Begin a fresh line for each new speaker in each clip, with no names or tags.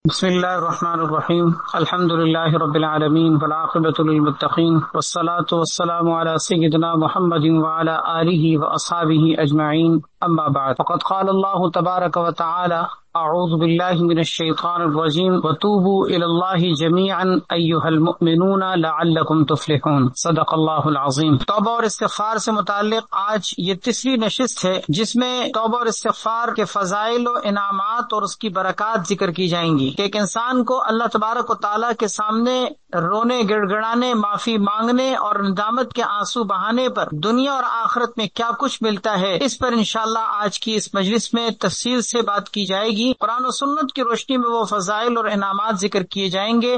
بسم الله الرحمن الرحيم. الحمد لله رب العالمين والعاقبة للمتقين والصلاة والسلام على سيدنا محمد وعلى آله وأصحابه أجمعين. أما بعد، فقد قال الله تبارك وتعالى: أعوذ بالله من الشيطان الرجيم وتوبوا إلى الله جميعا أيها المؤمنون لعلكم تفلحون. صدق اللہ العظیم. توبہ اور استغفار سے متعلق آج یہ تیسری نشست ہے جس میں توبہ اور استغفار کے فضائل و انعامات اور اس کی برکات ذکر کی جائیں گی کہ ایک انسان کو اللہ تبارک و تعالیٰ کے سامنے رونے گڑ گڑانے، معافی مانگنے اور ندامت کے آنسو بہانے پر دنیا اور آخرت میں کیا کچھ ملتا ہے، اس پر انشاءاللہ آج کی اس مجلس میں تفصیل سے بات کی جائے گی. قرآن و سنت کی روشنی میں وہ فضائل اور انعامات ذکر کیے جائیں گے.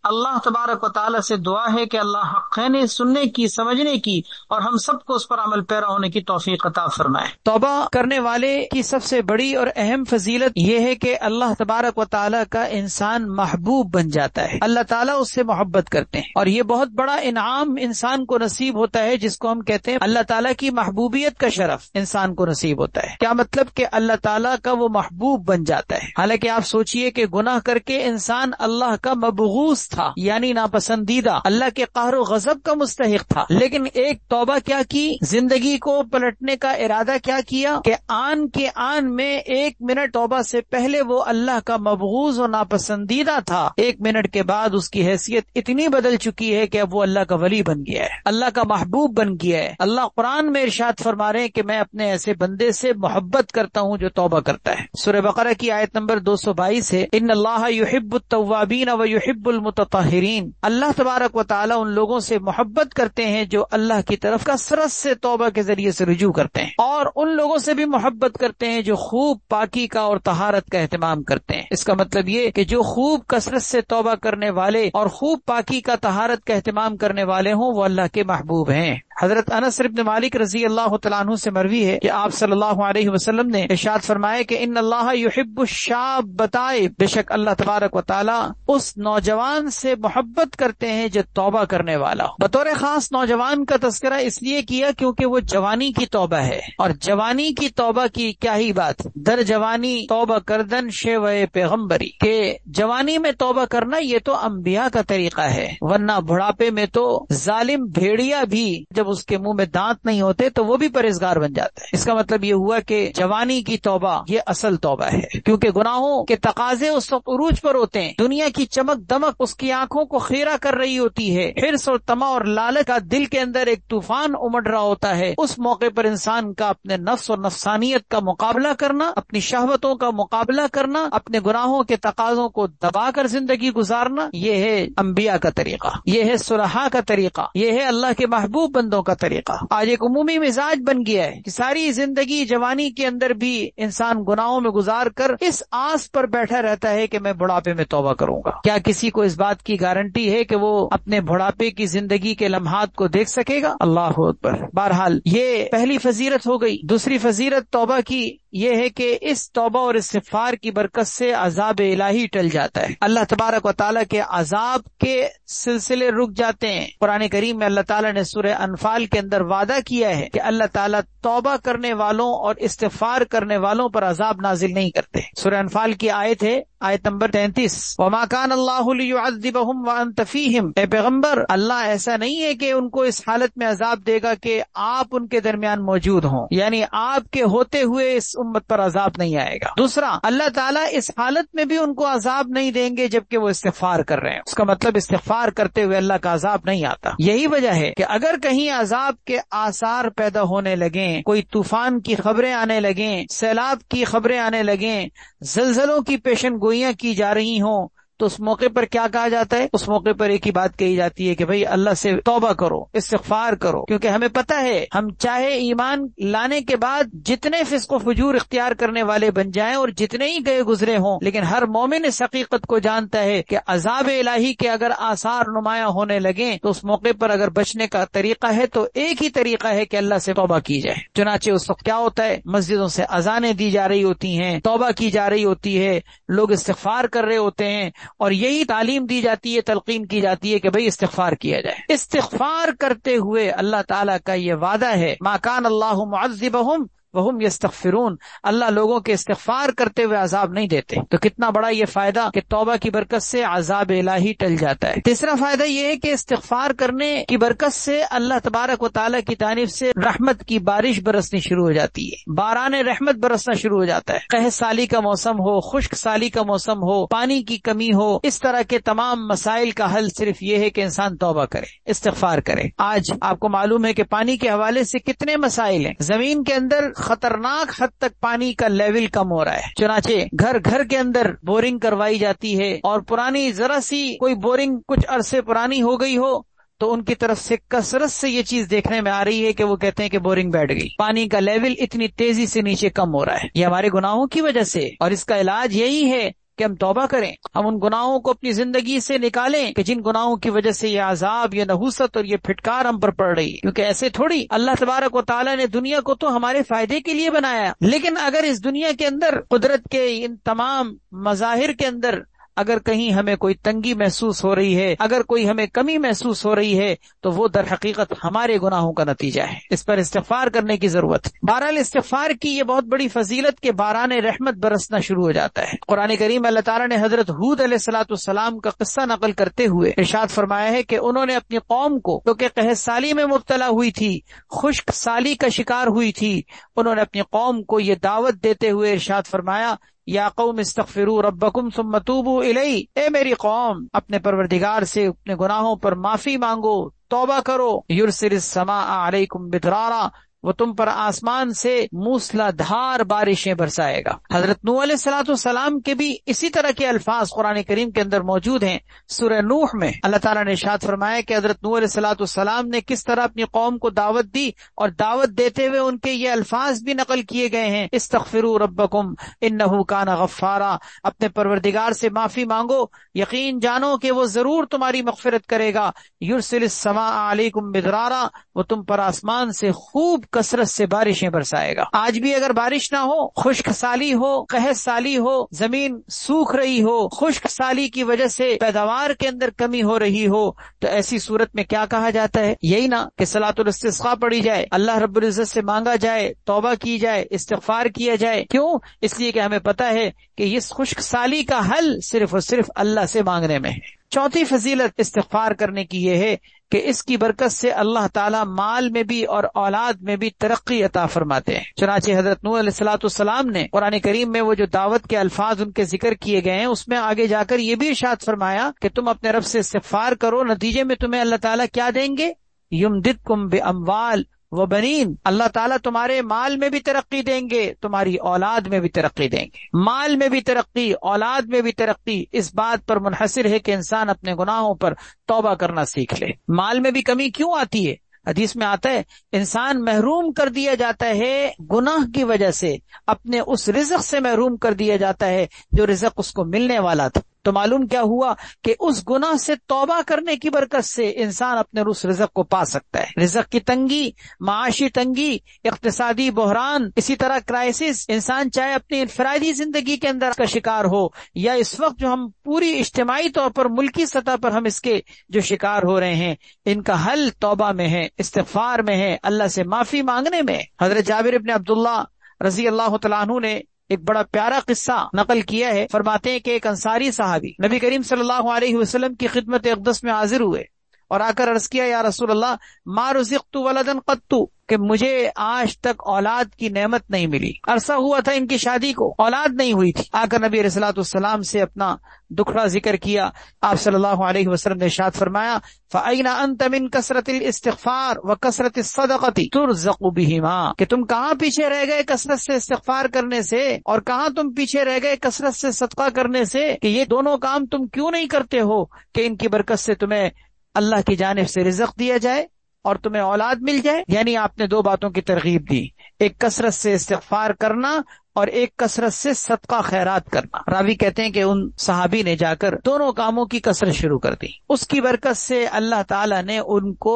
اللہ تبارک و تعالیٰ سے دعا ہے کہ اللہ حقین سننے کی، سمجھنے کی اور ہم سب کو اس پر عمل پیرا ہونے کی توفیق عطا فرمائے. توبہ کرنے والے کی سب سے بڑی اور اہم فضیلت یہ ہے کہ اللہ تبارک و تعالیٰ کا انسان محبوب بن جاتا ہے. اللہ تعالیٰ اس سے محبت کرتے ہیں اور یہ بہت بڑا انعام انسان کو نصیب ہوتا ہے جس کو ہم کہتے ہیں اللہ تعالیٰ کی محبوبیت کا شرف انسان کو نصیب ہوتا ہے. کیا مطلب کہ اللہ تعالیٰ کا وہ محبوب بن جاتا ہے. حالانکہ آپ سوچئے کہ گناہ کر کے انسان اللہ کا مبغوث تھا، یعنی ناپسندیدہ، اللہ کے قہر و غضب کا مستحق تھا، لیکن ایک توبہ کیا کی، زندگی کو پلٹنے کا ارادہ کیا کیا کہ آن کے آن میں 1 منٹ توبہ سے پہلے وہ اللہ کا مبغوض و ناپسندیدہ تھا، 1 منٹ کے بعد اس کی حیثیت اتنی بدل چکی ہے کہ اب وہ اللہ کا ولی بن گیا ہے، اللہ کا محبوب بن گیا ہے. اللہ قرآن میں ارشاد فرما رہے ہیں کہ میں اپنے ایسے بندے سے محبت کرتا ہوں جو توبہ کرتا ہے. سورہ بقرہ کی آیت نمبر 222 ہے، ان اللہ یحب التوابین و یحب المتطہرین. اللہ تبارک و تعالی ان لوگوں سے محبت کرتے ہیں جو اللہ کی طرف کثرت سے توبہ کے ذریعے سے رجوع کرتے ہیں، اور ان لوگوں سے بھی محبت کرتے ہیں جو خوب پاکی کا اور طہارت کا اہتمام کرتے ہیں. اس کا مطلب یہ کہ جو خوب کثرت سے توبہ کرنے والے اور خوب پاکی کا طہارت کا اہتمام کرنے والے ہوں وہ اللہ کے محبوب ہیں. حضرت انس بن مالک رضی اللہ تعالیٰ عنہ سے مروی ہے کہ آپ صلی اللہ علیہ وسلم نے ارشاد فرمایا کہ ان اللہ یحب الشاب التائب، بے شک اللہ تبارک و تعالی اس نوجوان سے محبت کرتے ہیں جو توبہ کرنے والا ہو. بطور خاص نوجوان کا تذکرہ اس لیے کیا کیونکہ وہ جوانی کی توبہ ہے، اور جوانی کی توبہ کی کیا ہی بات، در جوانی توبہ کردن شیوہ پیغمبری، کہ جوانی میں توبہ کرنا یہ تو انبیاء کا طریقہ ہے، ورنہ بڑھاپے میں تو ظالم بھیڑیا بھی جب اس کے منہ میں دانت نہیں ہوتے تو وہ بھی پرہیزگار بن جاتا ہے. اس کا مطلب یہ ہوا کہ جوانی کی توبہ یہ اصل توبہ ہے، کیونکہ گناہوں کے تقاضے اس وقت عروج پر ہوتے ہیں، دنیا کی چمک دمک اس کی آنکھوں کو خیرہ کر رہی ہوتی ہے، حرص اور طمع اور لالچ کا دل کے اندر ایک طوفان امڑ رہا ہوتا ہے. اس موقع پر انسان کا اپنے نفس اور نفسانیت کا مقابلہ کرنا، اپنی شہوتوں کا مقابلہ کرنا، اپنے گناہوں کے تقاضوں کو دبا کر زندگی گزارنا، یہ ہے انبیاء کا طریقہ، یہ ہے صلحاء کا طریقہ، یہ ہے اللہ کے محبوب بندوں کا طریقہ. آج ایک عمومی مزاج بن گیا ہے کہ ساری زندگی جوانی کے اندر بھی انسان گناہوں میں گزار کر اس آس پر بیٹھا رہتا ہے کہ میں بڑھاپے میں توبہ کروں گا. کیا کسی کو اس بات کی گارنٹی ہے کہ وہ اپنے بڑھاپے کی زندگی کے لمحات کو دیکھ سکے گا؟ اللہ اکبر. بہرحال یہ پہلی فضیلت ہو گئی. دوسری فضیلت توبہ کی یہ ہے کہ اس توبہ اور استغفار کی برکت سے عذاب الہی ٹل جاتا ہے. اللہ تبارک و تعالیٰ کے عذاب کے سلسلے رک جاتے ہیں. قرآن کریم میں اللہ تعالیٰ نے سورہ انفال کے اندر وعدہ کیا ہے کہ اللہ تعالیٰ توبہ کرنے والوں اور استغفار کرنے والوں پر عذاب نازل نہیں کرتے. سورہ انفال کی آیت ہے، آیت نمبر 33، وَمَا كَانَ اللَّهُ لِيُعَذِّبَهُمْ وَأَنْتَ فِيهِمْ. اے پیغمبر، اللہ ایسا نہیں ہے کہ ان کو اس حالت میں عذاب دے گا کہ آپ ان کے درمیان موجود ہوں، یعنی آپ کے ہوتے ہوئے اس امت پر عذاب نہیں آئے گا. دوسرا، اللہ تعالیٰ اس حالت میں بھی ان کو عذاب نہیں دیں گے جبکہ وہ استغفار کر رہے ہیں. اس کا مطلب استغفار کرتے ہوئے اللہ کا عذاب نہیں آتا. یہی وجہ ہے کہ اگر کہیں عذاب کے آثار پیدا ہونے لگیں، کوئی طوفان کی خبریں آنے لگیں، سیلاب کی خبریں آنے لگیں، زلزلوں کی پیشن گوئیاں کی جا رہی ہوں، تو اس موقع پر کیا کہا جاتا ہے؟ اس موقع پر ایک ہی بات کہی جاتی ہے کہ بھئی اللہ سے توبہ کرو، استغفار کرو، کیونکہ ہمیں پتہ ہے ہم چاہے ایمان لانے کے بعد جتنے فسق و فجور اختیار کرنے والے بن جائیں اور جتنے ہی گئے گزرے ہوں، لیکن ہر مومن اس حقیقت کو جانتا ہے کہ عذاب الہی کے اگر آثار نمایاں ہونے لگیں تو اس موقع پر اگر بچنے کا طریقہ ہے تو ایک ہی طریقہ ہے کہ اللہ سے توبہ کی جائے. چنانچہ اس وقت کیا ہوتا ہے؟ مسجدوں سے اذانیں دی جا رہی ہوتی ہیں، توبہ کی جا رہی ہوتی ہے، لوگ استغفار کر رہے ہوتے ہیں، اور یہی تعلیم دی جاتی ہے، تلقین کی جاتی ہے کہ بھئی استغفار کیا جائے. استغفار کرتے ہوئے اللہ تعالیٰ کا یہ وعدہ ہے، ما کان اللہ معذبہم وہم یستغفرون، اللہ لوگوں کے استغفار کرتے ہوئے عذاب نہیں دیتے۔ تو کتنا بڑا یہ فائدہ کہ توبہ کی برکت سے عذاب الہی ٹل جاتا ہے۔ تیسرا فائدہ یہ ہے کہ استغفار کرنے کی برکت سے اللہ تبارک و تعالیٰ کی جانب سے رحمت کی بارش برسنی شروع ہو جاتی ہے، باران رحمت برسنا شروع ہو جاتا ہے۔ قحط سالی کا موسم ہو، خشک سالی کا موسم ہو، پانی کی کمی ہو، اس طرح کے تمام مسائل کا حل صرف یہ ہے کہ انسان توبہ کرے، استغفار کرے۔ آج آپ کو معلوم ہے کہ پانی کے حوالے سے کتنے مسائل ہیں، زمین کے اندر خطرناک حد تک پانی کا لیول کم ہو رہا ہے، چنانچہ گھر گھر کے اندر بورنگ کروائی جاتی ہے، اور پرانی ذرا سی کوئی بورنگ کچھ عرصے پرانی ہو گئی ہو تو ان کی طرف سے کثرت سے یہ چیز دیکھنے میں آ رہی ہے کہ وہ کہتے ہیں کہ بورنگ بیٹھ گئی، پانی کا لیول اتنی تیزی سے نیچے کم ہو رہا ہے۔ یہ ہمارے گناہوں کی وجہ سے، اور اس کا علاج یہی ہے کہ ہم توبہ کریں، ہم ان گناہوں کو اپنی زندگی سے نکالیں کہ جن گناہوں کی وجہ سے یہ عذاب، یہ نحوست اور یہ پھٹکار ہم پر پڑ رہی ہے۔ کیونکہ ایسے تھوڑی اللہ تبارک و تعالیٰ نے دنیا کو تو ہمارے فائدے کے لیے بنایا، لیکن اگر اس دنیا کے اندر قدرت کے ان تمام مظاہر کے اندر اگر کہیں ہمیں کوئی تنگی محسوس ہو رہی ہے، اگر کوئی ہمیں کمی محسوس ہو رہی ہے، تو وہ در حقیقت ہمارے گناہوں کا نتیجہ ہے، اس پر استغفار کرنے کی ضرورت ہے۔ بہرحال استغفار کی یہ بہت بڑی فضیلت کے باران رحمت برسنا شروع ہو جاتا ہے۔ قرآن کریم اللہ تعالیٰ نے حضرت ہود علیہ السلام کا قصہ نقل کرتے ہوئے ارشاد فرمایا ہے کہ انہوں نے اپنی قوم کو، کیونکہ قحط سالی میں مبتلا ہوئی تھی، خشک سالی کا شکار ہوئی تھی، انہوں نے اپنی قوم کو یہ دعوت دیتے ہوئے ارشاد فرمایا، یا قوم استغفروا ربکم ثم توبوا الیہ، اے میری قوم اپنے پروردگار سے اپنے گناہوں پر معافی مانگو، توبہ کرو، یرسل السماء علیکم مدرارا، وہ تم پر آسمان سے موسلا دھار بارشیں برسائے گا۔ حضرت نوح علیہ السلام کے بھی اسی طرح کے الفاظ قرآن کریم کے اندر موجود ہیں۔ سورہ نوح میں اللہ تعالیٰ نے ارشاد فرمایا کہ حضرت نوح علیہ السلام نے کس طرح اپنی قوم کو دعوت دی، اور دعوت دیتے ہوئے ان کے یہ الفاظ بھی نقل کیے گئے ہیں، استغفروا ربکم انہ کان غفارا، اپنے پروردگار سے معافی مانگو، یقین جانو کہ وہ ضرور تمہاری مغفرت کرے گا، یرسل السماء علیکم مدرارا، وہ تم پر آسمان سے خوب کثرت سے بارشیں برسائے گا۔ آج بھی اگر بارش نہ ہو، خشک سالی ہو، قحط سالی ہو، زمین سوکھ رہی ہو، خشک سالی کی وجہ سے پیداوار کے اندر کمی ہو رہی ہو، تو ایسی صورت میں کیا کہا جاتا ہے؟ یہی نا کہ صلاۃ الاستسقاء پڑھی جائے، اللہ رب العزت سے مانگا جائے، توبہ کی جائے، استغفار کیا جائے۔ کیوں؟ اس لیے کہ ہمیں پتہ ہے کہ اس خشک سالی کا حل صرف اور صرف اللہ سے مانگنے میں ہے۔ چوتھی فضیلت استغفار کرنے کی یہ ہے کہ اس کی برکت سے اللہ تعالیٰ مال میں بھی اور اولاد میں بھی ترقی عطا فرماتے ہیں۔ چنانچہ حضرت نوح علیہ السلام نے قرآن کریم میں وہ جو دعوت کے الفاظ ان کے ذکر کیے گئے ہیں، اس میں آگے جا کر یہ بھی ارشاد فرمایا کہ تم اپنے رب سے استغفار کرو، نتیجے میں تمہیں اللہ تعالیٰ کیا دیں گے؟ یمددکم باموال وبنین، اللہ تعالیٰ تمہارے مال میں بھی ترقی دیں گے، تمہاری اولاد میں بھی ترقی دیں گے۔ مال میں بھی ترقی، اولاد میں بھی ترقی اس بات پر منحصر ہے کہ انسان اپنے گناہوں پر توبہ کرنا سیکھ لے۔ مال میں بھی کمی کیوں آتی ہے؟ حدیث میں آتا ہے انسان محروم کر دیا جاتا ہے گناہ کی وجہ سے، اپنے اس رزق سے محروم کر دیا جاتا ہے جو رزق اس کو ملنے والا تھا۔ تو معلوم کیا ہوا کہ اس گناہ سے توبہ کرنے کی برکت سے انسان اپنے اس رزق کو پا سکتا ہے۔ رزق کی تنگی، معاشی تنگی، اقتصادی بحران، اسی طرح کرائسس، انسان چاہے اپنی انفرادی زندگی کے اندر کا شکار ہو، یا اس وقت جو ہم پوری اجتماعی طور پر ملکی سطح پر ہم اس کے جو شکار ہو رہے ہیں، ان کا حل توبہ میں ہے، استغفار میں ہے، اللہ سے معافی مانگنے میں۔ حضرت جابر بن عبداللہ رضی اللہ تعالیٰ عنہ نے ایک بڑا پیارا قصہ نقل کیا ہے۔ فرماتے ہیں کہ ایک انصاری صحابی نبی کریم صلی اللہ علیہ وسلم کی خدمت اقدس میں حاضر ہوئے اور آ کر عرض کیا، یا رسول اللہ، ما رزقت ولدا قط، کہ مجھے آج تک اولاد کی نعمت نہیں ملی، عرصہ ہوا تھا ان کی شادی کو، اولاد نہیں ہوئی تھی۔ آ کر نبی علیہ الصلوۃ والسلام سے اپنا دکھڑا ذکر کیا۔ آپ صلی اللہ علیہ وسلم نے ارشاد فرمایا، فَأَيْنَ أَنْتَ مِنْ كَثْرَةِ الْإِسْتِغْفَارِ وَكَثْرَةِ الصَّدَقَةِ تُرْزَقُ بِهِمَا، کہ تم کہاں پیچھے رہ گئے کثرت سے استغفار کرنے سے، اور کہاں تم پیچھے رہ گئے کثرت سے صدقہ کرنے سے، کہ یہ دونوں کام تم کیوں نہیں کرتے ہو کہ ان کی برکت سے تمہیں اللہ کی جانب سے رزق دیا جائے اور تمہیں اولاد مل جائے۔ یعنی آپ نے دو باتوں کی ترغیب دی، ایک کثرت سے استغفار کرنا اور ایک کثرت سے صدقہ خیرات کرنا۔ راوی کہتے ہیں کہ ان صحابی نے جا کر دونوں کاموں کی کثرت شروع کر دی، اس کی برکت سے اللہ تعالیٰ نے ان کو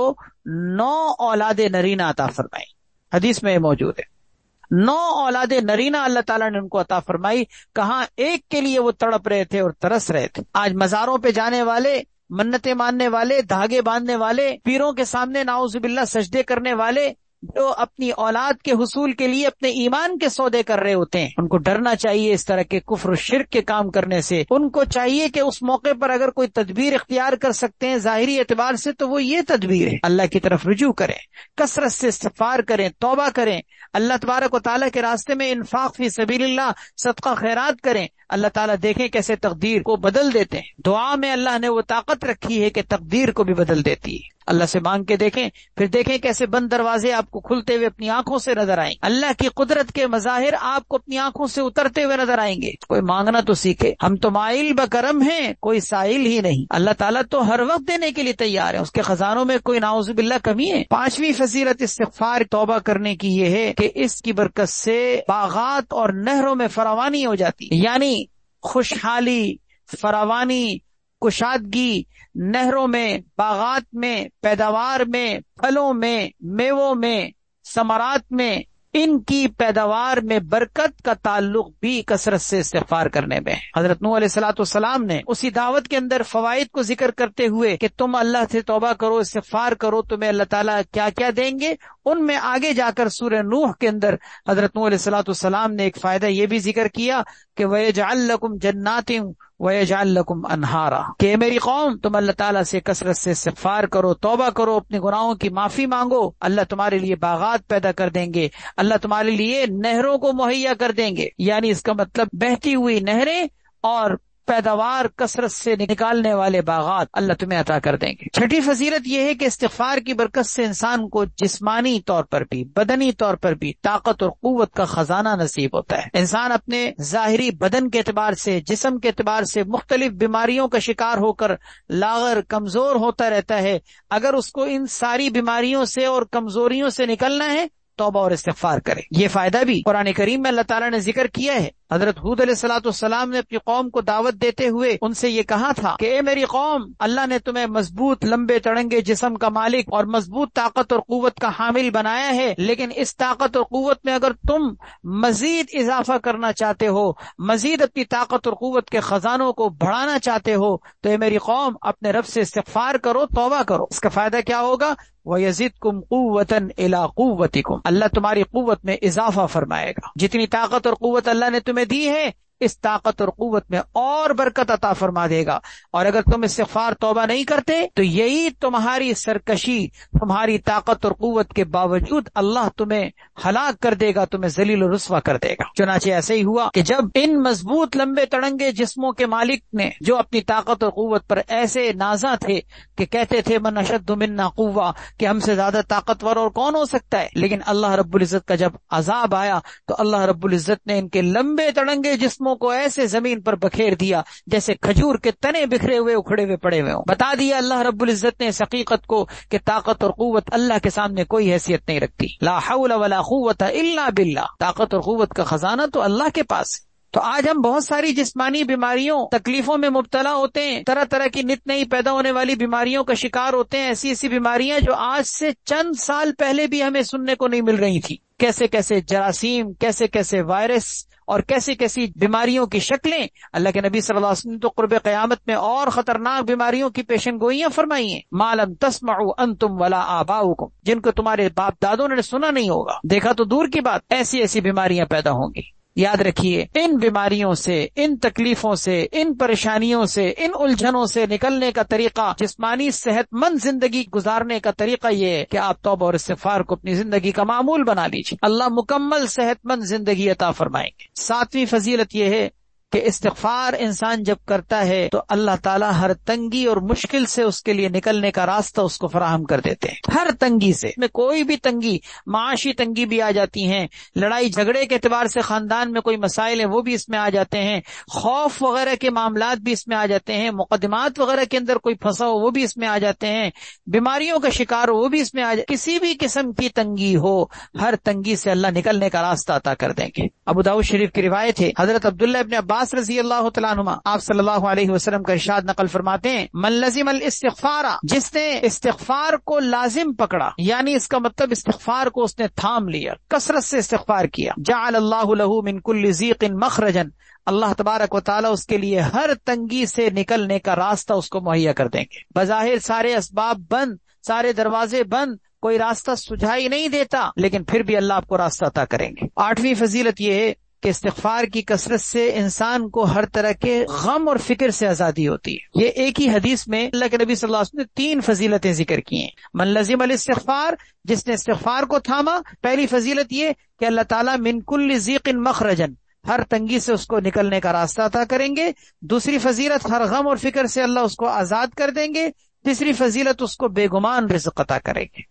9 اولاد نرینہ عطا فرمائی۔ حدیث میں یہ موجود ہے، 9 اولاد نرینہ اللہ تعالیٰ نے ان کو عطا فرمائی۔ کہاں ایک کے لیے وہ تڑپ رہے تھے اور ترس رہے تھے۔ آج مزاروں پہ جانے والے، منتیں ماننے والے، دھاگے باندھنے والے، پیروں کے سامنے نعوذ باللہ سجدے کرنے والے،
جو اپنی اولاد کے حصول کے لیے اپنے ایمان کے سودے کر رہے ہوتے ہیں، ان کو ڈرنا چاہیے اس طرح کے کفر و شرک کے کام کرنے سے. ان کو چاہیے کہ اس موقع پر اگر کوئی تدبیر اختیار کر سکتے ہیں ظاہری اعتبار سے تو وہ یہ تدبیر ہے، اللہ کی طرف رجوع کریں، کثرت سے استغفار کریں، توبہ کریں، اللہ تبارک و تعالیٰ کے راستے میں انفاق فی سبیل اللہ، صدقہ خیرات کریں. اللہ تعالیٰ دیکھیں کیسے تقدیر کو بدل دیتے ہیں. دعا میں اللہ نے وہ طاقت رکھی ہے کہ تقدیر کو بھی بدل دیتی ہے. اللہ سے مانگ کے دیکھیں، پھر دیکھیں کیسے بند دروازے آپ کو کھلتے ہوئے اپنی آنکھوں سے نظر آئیں. اللہ کی قدرت کے مظاہر آپ کو اپنی آنکھوں سے اترتے ہوئے نظر آئیں گے. کوئی مانگنا تو سیکھے. ہم تو مائل بکرم ہیں، کوئی سائل ہی نہیں. اللہ تعالیٰ تو ہر وقت دینے کے لیے تیار ہے، اس کے خزانوں میں کوئی نعوذ باللہ کمی ہے. 5ویں فضیلت استغفار توبہ کرنے کی یہ ہے کہ اس کی برکت سے باغات اور نہروں میں فراوانی ہو جاتی ہے، یعنی خوشحالی، فراوانی، کشادگی نہروں میں، باغات میں، پیداوار میں، پھلوں میں، میووں میں، ثمرات میں، ان کی پیداوار میں برکت کا تعلق بھی کثرت سے استغفار کرنے میں ہے. حضرت نوح علیہ السلام نے اسی دعوت کے اندر فوائد کو ذکر کرتے ہوئے کہ تم اللہ سے توبہ کرو، استغفار کرو، تمہیں اللہ تعالیٰ کیا کیا دیں گے، ان میں آگے جا کر سورہ نوح کے اندر حضرت نوح علیہ السلام نے ایک فائدہ یہ بھی ذکر کیا کہ وَيَجْعَلْ لَكُمْ جَنَّاتٍ وَيَجْعَلْ لَكُمْ أَنْهَارًا، کہ میری قوم تم اللہ تعالیٰ سے کثرت سے استغفار کرو، توبہ کرو، اپنے گناہوں کی معافی مانگو، اللہ تمہارے لیے باغات پیدا کر دیں گے، اللہ تمہارے لیے نہروں کو مہیا کر دیں گے. یعنی اس کا مطلب بہتی ہوئی نہریں اور پیداوار کثرت سے نکالنے والے باغات اللہ تمہیں عطا کر دیں گے. 6ٹھی فضیلت یہ ہے کہ استغفار کی برکت سے انسان کو جسمانی طور پر بھی، بدنی طور پر بھی طاقت اور قوت کا خزانہ نصیب ہوتا ہے. انسان اپنے ظاہری بدن کے اعتبار سے، جسم کے اعتبار سے مختلف بیماریوں کا شکار ہو کر لاغر، کمزور ہوتا رہتا ہے. اگر اس کو ان ساری بیماریوں سے اور کمزوریوں سے نکلنا ہے، توبہ اور استغفار کرے. یہ فائدہ بھی قرآن کریم میں اللہ تعالیٰ نے ذکر کیا ہے. حضرت ہود علیہ السلام نے اپنی قوم کو دعوت دیتے ہوئے ان سے یہ کہا تھا کہ اے میری قوم، اللہ نے تمہیں مضبوط لمبے تڑنگے جسم کا مالک اور مضبوط طاقت اور قوت کا حامل بنایا ہے، لیکن اس طاقت اور قوت میں اگر تم مزید اضافہ کرنا چاہتے ہو، مزید اپنی طاقت اور قوت کے خزانوں کو بڑھانا چاہتے ہو، تو اے میری قوم اپنے رب سے استغفار کرو، توبہ کرو. اس کا فائدہ کیا ہوگا؟ وَيَزِدْكُمْ قُوَّةً إِلَىٰ قُوَّتِكُمْ، اللہ تمہاری قوت میں اضافہ فرمائے گا. جتنی طاقت اور قوت اللہ نے تمہیں دی ہے، اس طاقت اور قوت میں اور برکت عطا فرما دے گا. اور اگر تم استغفار توبہ نہیں کرتے تو یہی تمہاری سرکشی، تمہاری طاقت اور قوت کے باوجود اللہ تمہیں ہلاک کر دے گا، تمہیں ذلیل و رسوا کر دے گا. چنانچہ ایسے ہی ہوا کہ جب ان مضبوط لمبے تڑنگے جسموں کے مالک نے، جو اپنی طاقت اور قوت پر ایسے نازاں تھے کہ کہتے تھے من اشد منا قوہ، کہ ہم سے زیادہ طاقتور اور کون ہو سکتا ہے، لیکن اللہ رب العزت کا جب عذاب آیا تو اللہ رب العزت نے ان کے لمبے تڑنگے جسموں کو ایسے زمین پر بکھیر دیا جیسے کھجور کے تنے بکھرے ہوئے اکھڑے ہوئے پڑے ہوئے ہوں. بتا دیا اللہ رب العزت نے اس حقیقت کو کہ طاقت اور قوت اللہ کے سامنے کوئی حیثیت نہیں رکھتی. لا حول ولا قوت الا باللہ، طاقت اور قوت کا خزانہ تو اللہ کے پاس ہے. تو آج ہم بہت ساری جسمانی بیماریوں، تکلیفوں میں مبتلا ہوتے ہیں، طرح طرح کی نت نئی پیدا ہونے والی بیماریوں کا شکار ہوتے ہیں. ایسی ایسی بیماریاں جو آج سے چند سال پہلے بھی ہمیں سننے کو نہیں مل رہی تھی. کیسے کیسے جراثیم، کیسے کیسے وائرس اور کیسی کیسی بیماریوں کی شکلیں. اللہ کے نبی صلی اللہ علیہ وسلم نے تو قرب قیامت میں اور خطرناک بیماریوں کی پیشن گوئیاں فرمائی ہیں. ما لم تسمعوا انتم ولا آباؤکم، جن کو تمہارے باپ دادوں نے سنا نہیں ہوگا، دیکھا تو دور کی بات. ایسی ایسی بیماریاں پیدا ہوں گی. یاد رکھیے، ان بیماریوں سے، ان تکلیفوں سے، ان پریشانیوں سے، ان الجھنوں سے نکلنے کا طریقہ، جسمانی صحت مند زندگی گزارنے کا طریقہ یہ ہے کہ آپ توبہ اور استغفار کو اپنی زندگی کا معمول بنا لیجیے. اللہ مکمل صحت مند زندگی عطا فرمائیں گے. 7ویں فضیلت یہ ہے کہ استغفار انسان جب کرتا ہے تو اللہ تعالیٰ ہر تنگی اور مشکل سے اس کے لیے نکلنے کا راستہ اس کو فراہم کر دیتے ہیں. ہر تنگی سے، میں کوئی بھی تنگی، معاشی تنگی بھی آ جاتی ہیں، لڑائی جھگڑے کے اعتبار سے خاندان میں کوئی مسائل ہیں وہ بھی اس میں آ جاتے ہیں، خوف وغیرہ کے معاملات بھی اس میں آ جاتے ہیں، مقدمات وغیرہ کے اندر کوئی پھنسا ہو وہ بھی اس میں آ جاتے ہیں، بیماریوں کا شکار ہو وہ بھی اس میں آ جاتے. کسی بھی قسم کی تنگی ہو، ہر تنگی سے اللہ نکلنے کا راستہ عطا کر دیں گے. ابو داؤد شریف کی روایت ہے، حضرت عبداللہ ابن عباس رضی اللہ تعالیٰ عنہما آپ صلی اللہ علیہ وسلم کا ارشاد نقل فرماتے ہیں، من لزم الاستغفار، جس نے استغفار کو لازم پکڑا، یعنی اس کا مطلب استغفار کو اس نے تھام لیا، کثرت سے استغفار کیا، جعل اللہ له من كل ضیق مخرجا، اللہ تبارک و تعالیٰ اس کے لیے ہر تنگی سے نکلنے کا راستہ اس کو مہیا کر دیں گے. بظاہر سارے اسباب بند، سارے دروازے بند، کوئی راستہ سجھائی نہیں دیتا، لیکن پھر بھی اللہ آپ کو راستہ عطا کریں گے۔ 8ویں فضیلت یہ ہے کہ استغفار کی کثرت سے انسان کو ہر طرح کے غم اور فکر سے آزادی ہوتی ہے۔ یہ ایک ہی حدیث میں اللہ کے نبی صلی اللہ علیہ وسلم نے 3 فضیلتیں ذکر کی ہیں۔ من لزم الاستغفار، جس نے استغفار کو تھاما، پہلی فضیلت یہ کہ اللہ تعالیٰ من کل ضیق مخرجا، ہر تنگی سے اس کو نکلنے کا راستہ عطا کریں گے۔ دوسری فضیلت، ہر غم اور فکر سے اللہ اس کو آزاد کر دیں گے۔ تیسری فضیلت، اس کو بے گمان رزق عطا کریں گے۔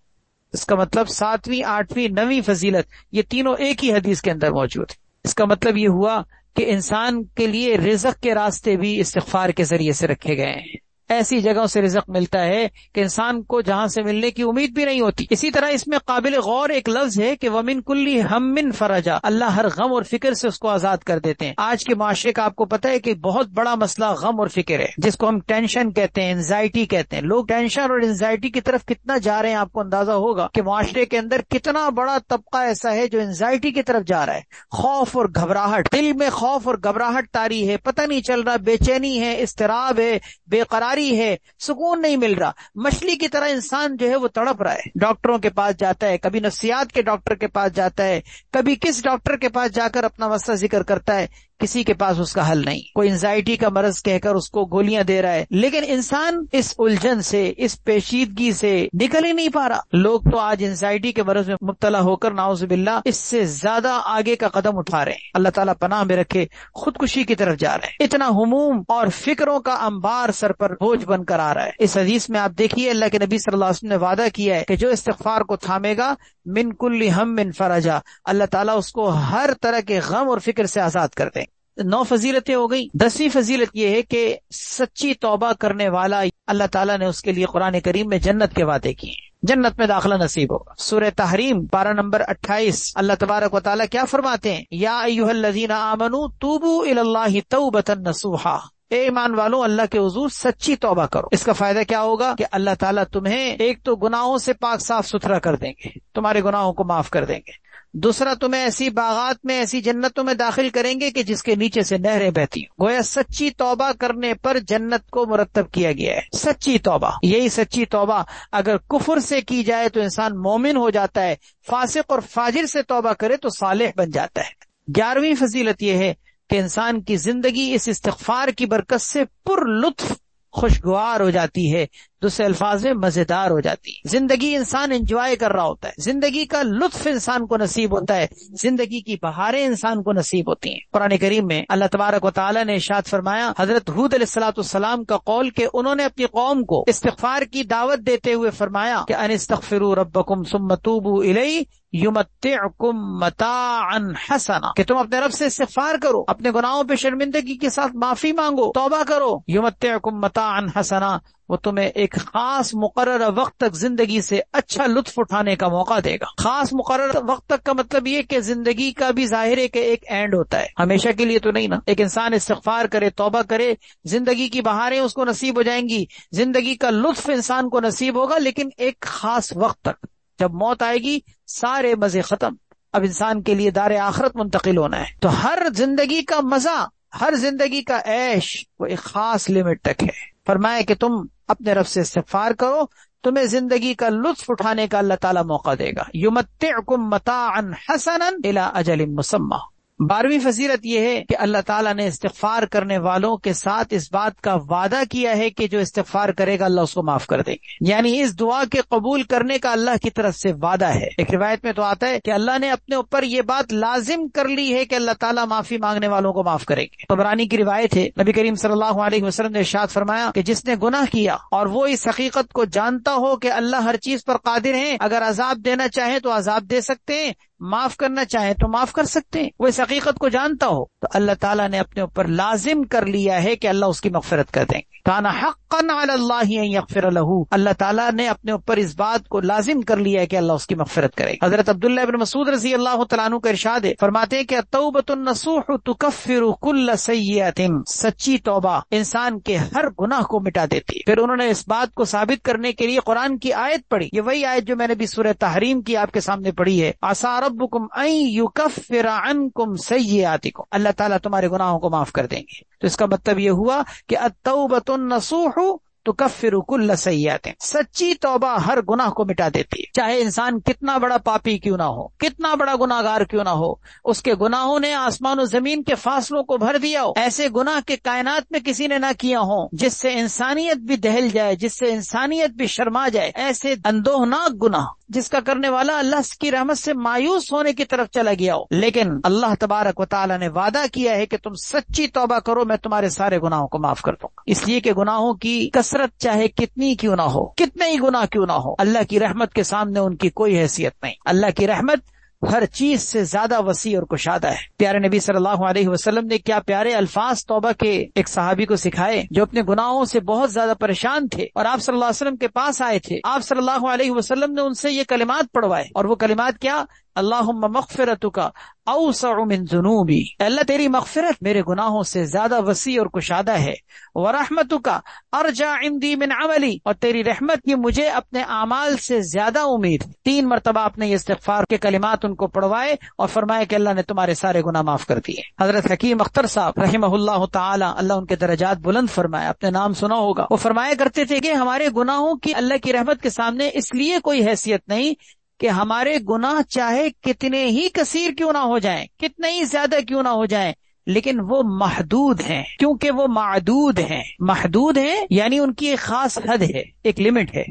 اس کا مطلب 7ویں، 8ویں، 9ویں فضیلت یہ تینوں ایک ہی حدیث کے اندر موجود ہیں۔ اس کا مطلب یہ ہوا کہ انسان کے لیے رزق کے راستے بھی استغفار کے ذریعے سے رکھے گئے ہیں۔ ایسی جگہوں سے رزق ملتا ہے کہ انسان کو جہاں سے ملنے کی امید بھی نہیں ہوتی۔ اسی طرح اس میں قابل غور ایک لفظ ہے کہ وَمِن كُلِّ هَمٍّ فَرَجًا، اللہ ہر غم اور فکر سے اس کو آزاد کر دیتے ہیں۔ آج کے معاشرے کا آپ کو پتہ ہے کہ بہت بڑا مسئلہ غم اور فکر ہے، جس کو ہم ٹینشن کہتے ہیں، انزائٹی کہتے ہیں۔ لوگ ٹینشن اور انزائٹی کی طرف کتنا جا رہے ہیں، آپ کو اندازہ ہوگا کہ معاشرے کے اندر کتنا بڑا طبقہ ایسا ہے جو انزائٹی کی طرف جا رہا ہے۔ خوف اور گھبراہٹ، دل میں خوف اور گھبراہٹ طاری ہے، پتہ نہیں چل رہا، بے چینی ہے، اضطراب ہے، بے قراری ہے، سکون نہیں مل رہا۔ مچھلی کی طرح انسان جو ہے وہ تڑپ رہا ہے، ڈاکٹروں کے پاس جاتا ہے، کبھی نفسیات کے ڈاکٹر کے پاس جاتا ہے، کبھی کس ڈاکٹر کے پاس جا کر اپنا مسئلہ ذکر کرتا ہے، کسی کے پاس اس کا حل نہیں۔ کوئی انزائٹی کا مرض کہہ کر اس کو گولیاں دے رہا ہے، لیکن انسان اس الجھن سے، اس پیچیدگی سے نکل ہی نہیں پا رہا۔ لوگ تو آج انزائٹی کے مرض میں مبتلا ہو کر نعوذ باللہ اس سے زیادہ آگے کا قدم اٹھا رہے ہیں، اللہ تعالیٰ پناہ میں رکھے، خودکشی کی طرف جا رہے ہیں۔ اتنا ہموم اور فکروں کا انبار سر پر بوجھ بن کر آ رہا ہے۔ اس حدیث میں آپ دیکھیے اللہ کے نبی صلی اللہ علیہ وسلم نے وعدہ کیا ہے کہ جو استغفار کو تھامے گا، من کل ہم من فرجا، اللہ تعالیٰ اس کو ہر طرح کے غم اور فکر سے آزاد کر دیں۔ 9 فضیلتیں ہو گئی۔ 10ویں فضیلت یہ ہے کہ سچی توبہ کرنے والا اللہ تعالیٰ نے اس کے لیے قرآن کریم میں جنت کے وعدے کیے ہیں، جنت میں داخلہ نصیب ہوگا۔ سورہ تحریم پارہ نمبر 28 اللہ تبارک و تعالیٰ کیا فرماتے ہیں؟ یا ایھا الذین آمنوا توبوا الی اللہ توبۃ نصوحا، اے ایمان والوں اللہ کے حضور سچی توبہ کرو۔ اس کا فائدہ کیا ہوگا کہ اللہ تعالیٰ تمہیں ایک تو گناہوں سے پاک صاف ستھرا کر دیں گے، تمہارے گناہوں کو معاف کر دیں گے۔ دوسرا، تمہیں ایسی باغات میں، ایسی جنتوں میں داخل کریں گے کہ جس کے نیچے سے نہریں بہتی ہیں۔ گویا سچی توبہ کرنے پر جنت کو مرتب کیا گیا ہے۔ سچی توبہ، یہی سچی توبہ اگر کفر سے کی جائے تو انسان مومن ہو جاتا ہے، فاسق اور فاجر سے توبہ کرے تو صالح بن جاتا ہے۔ 11ویں فضیلت یہ ہے کہ انسان کی زندگی اس استغفار کی برکت سے پر لطف خوشگوار ہو جاتی ہے، دوسرے الفاظ میں مزیدار ہو جاتی ہے۔ زندگی انسان انجوائے کر رہا ہوتا ہے، زندگی کا لطف انسان کو نصیب ہوتا ہے، زندگی کی بہاریں انسان کو نصیب ہوتی ہیں۔ قرآن کریم میں اللہ تبارک و تعالیٰ نے ارشاد فرمایا، حضرت ہود علیہ السلام کا قول کہ انہوں نے اپنی قوم کو استغفار کی دعوت دیتے ہوئے فرمایا کہ ان استغفروا ربکم ثم توبوا الیہ یمتعکم متاعا حسنا، کہ تم اپنے رب سے استغفار کرو، اپنے گناہوں پہ شرمندگی کے ساتھ معافی مانگو، توبہ کرو، یمتعکم متاعا حسنا، وہ تمہیں ایک خاص مقررہ وقت تک زندگی سے اچھا لطف اٹھانے کا موقع دے گا۔ خاص مقررہ وقت تک کا مطلب یہ کہ زندگی کا بھی ظاہر ہے کہ ایک اینڈ ہوتا ہے، ہمیشہ کے لیے تو نہیں نا۔ ایک انسان استغفار کرے، توبہ کرے، زندگی کی بہاریں اس کو نصیب ہو جائیں گی، زندگی کا لطف انسان کو نصیب ہوگا، لیکن ایک خاص وقت تک۔ جب موت آئے گی سارے مزے ختم، اب انسان کے لیے دار آخرت منتقل ہونا ہے۔ تو ہر زندگی کا مزہ، ہر زندگی کا عیش وہ ایک خاص لمٹ تک ہے۔ فرمایا کہ تم اپنے رب سے استغفار کرو، تمہیں زندگی کا لطف اٹھانے کا اللہ تعالیٰ موقع دے گا۔ یمتعکم متاعا حسنا الی اجل مسمی۔ 12ویں فضیلت یہ ہے کہ اللہ تعالیٰ نے استغفار کرنے والوں کے ساتھ اس بات کا وعدہ کیا ہے کہ جو استغفار کرے گا اللہ اس کو معاف کر دیں گے، یعنی اس دعا کے قبول کرنے کا اللہ کی طرف سے وعدہ ہے۔ ایک روایت میں تو آتا ہے کہ اللہ نے اپنے اوپر یہ بات لازم کر لی ہے کہ اللہ تعالیٰ معافی مانگنے والوں کو معاف کریں گے۔ طبرانی کی روایت ہے، نبی کریم صلی اللہ علیہ وسلم نے ارشاد فرمایا کہ جس نے گناہ کیا اور وہ اس حقیقت کو جانتا ہو کہ اللہ ہر چیز پر قادر ہیں، اگر عذاب دینا چاہیں تو عذاب دے سکتے ہیں، معاف کرنا چاہیں تو معاف کر سکتے ہیں، وہ اس حقیقت کو جانتا ہو تو اللہ تعالیٰ نے اپنے اوپر لازم کر لیا ہے کہ اللہ اس کی مغفرت کر دیں گے۔ کان حقا علی اللہ ان یغفر لہ، اللہ تعالیٰ نے اپنے اوپر اس بات کو لازم کر لیا ہے کہ اللہ اس کی مغفرت کرے۔ حضرت عبداللہ ابن مسعود رضی اللہ تعالیٰ عنہ کا ارشاد ہے، فرماتے ہیں کہ التوبۃ النصوح تکفر کل سیئۃ، سچی توبہ انسان کے ہر گناہ کو مٹا دیتی ہے۔ پھر انہوں نے اس بات کو ثابت کرنے کے لیے قرآن کی آیت پڑھی، یہ وہی آیت جو میں نے بھی سورہ تحریم کی آپ کے سامنے پڑھی ہے، عسیٰ ربکم ان یکفر عنکم سیئاتکم، اللہ تعالیٰ تمہارے گناہوں کو معاف کر دیں گے۔ تو اس کا مطلب یہ ہوا کہ التوبۃ النصوح تکفر کل سیئات، سچی توبہ ہر گناہ کو مٹا دیتی ہے، چاہے انسان کتنا بڑا پاپی کیوں نہ ہو، کتنا بڑا گناہگار کیوں نہ ہو، اس کے گناہوں نے آسمان و زمین کے فاصلوں کو بھر دیا ہو، ایسے گناہ کے کائنات میں کسی نے نہ کیا ہوں جس سے انسانیت بھی دہل جائے، جس سے انسانیت بھی شرما جائے، ایسے اندوہناک گناہ جس کا کرنے والا اللہ کی رحمت سے مایوس ہونے کی طرف چلا گیا ہو، لیکن اللہ تبارک و تعالی نے وعدہ کیا ہے کہ تم سچی توبہ کرو، میں تمہارے سارے گناہوں کو معاف کر دوں گا۔ اس لیے کہ گناہوں کی کثرت چاہے کتنی کیوں نہ ہو، کتنے ہی گناہ کیوں نہ ہو، اللہ کی رحمت کے سامنے ان کی کوئی حیثیت نہیں۔ اللہ کی رحمت ہر چیز سے زیادہ وسیع اور کشادہ ہے۔ پیارے نبی صلی اللہ علیہ وسلم نے کیا پیارے الفاظ توبہ کے ایک صحابی کو سکھائے جو اپنے گناہوں سے بہت زیادہ پریشان تھے، اور آپ صلی اللہ علیہ وسلم کے پاس آئے تھے۔ آپ صلی اللہ علیہ وسلم نے ان سے یہ کلمات پڑھوائے، اور وہ کلمات کیا؟ اللہم مغفرتک اوسع من ذنوبی، اللہ تیری مغفرت میرے گناہوں سے زیادہ وسیع اور کشادہ ہے، ورحمتک ارجع عندی من عملی، اور تیری رحمت کی مجھے اپنے اعمال سے زیادہ امید۔ 3 مرتبہ آپ نے یہ استغفار کے کلمات ان کو پڑھوائے اور فرمایا کہ اللہ نے تمہارے سارے گناہ معاف کر دیے۔ حضرت حکیم اختر صاحب رحمہ اللہ تعالی، اللہ ان کے درجات بلند فرمائے، اپنے نام سنا ہوگا، وہ فرمایا کرتے تھے کہ ہمارے گناہوں کی اللہ کی رحمت کے سامنے اس لیے کوئی حیثیت نہیں کہ ہمارے گناہ چاہے کتنے ہی کثیر کیوں نہ ہو جائیں، کتنے ہی زیادہ کیوں نہ ہو جائیں، لیکن وہ محدود ہیں، کیونکہ وہ معدود ہیں۔ محدود ہیں یعنی ان کی ایک خاص حد ہے، ایک لمٹ ہے،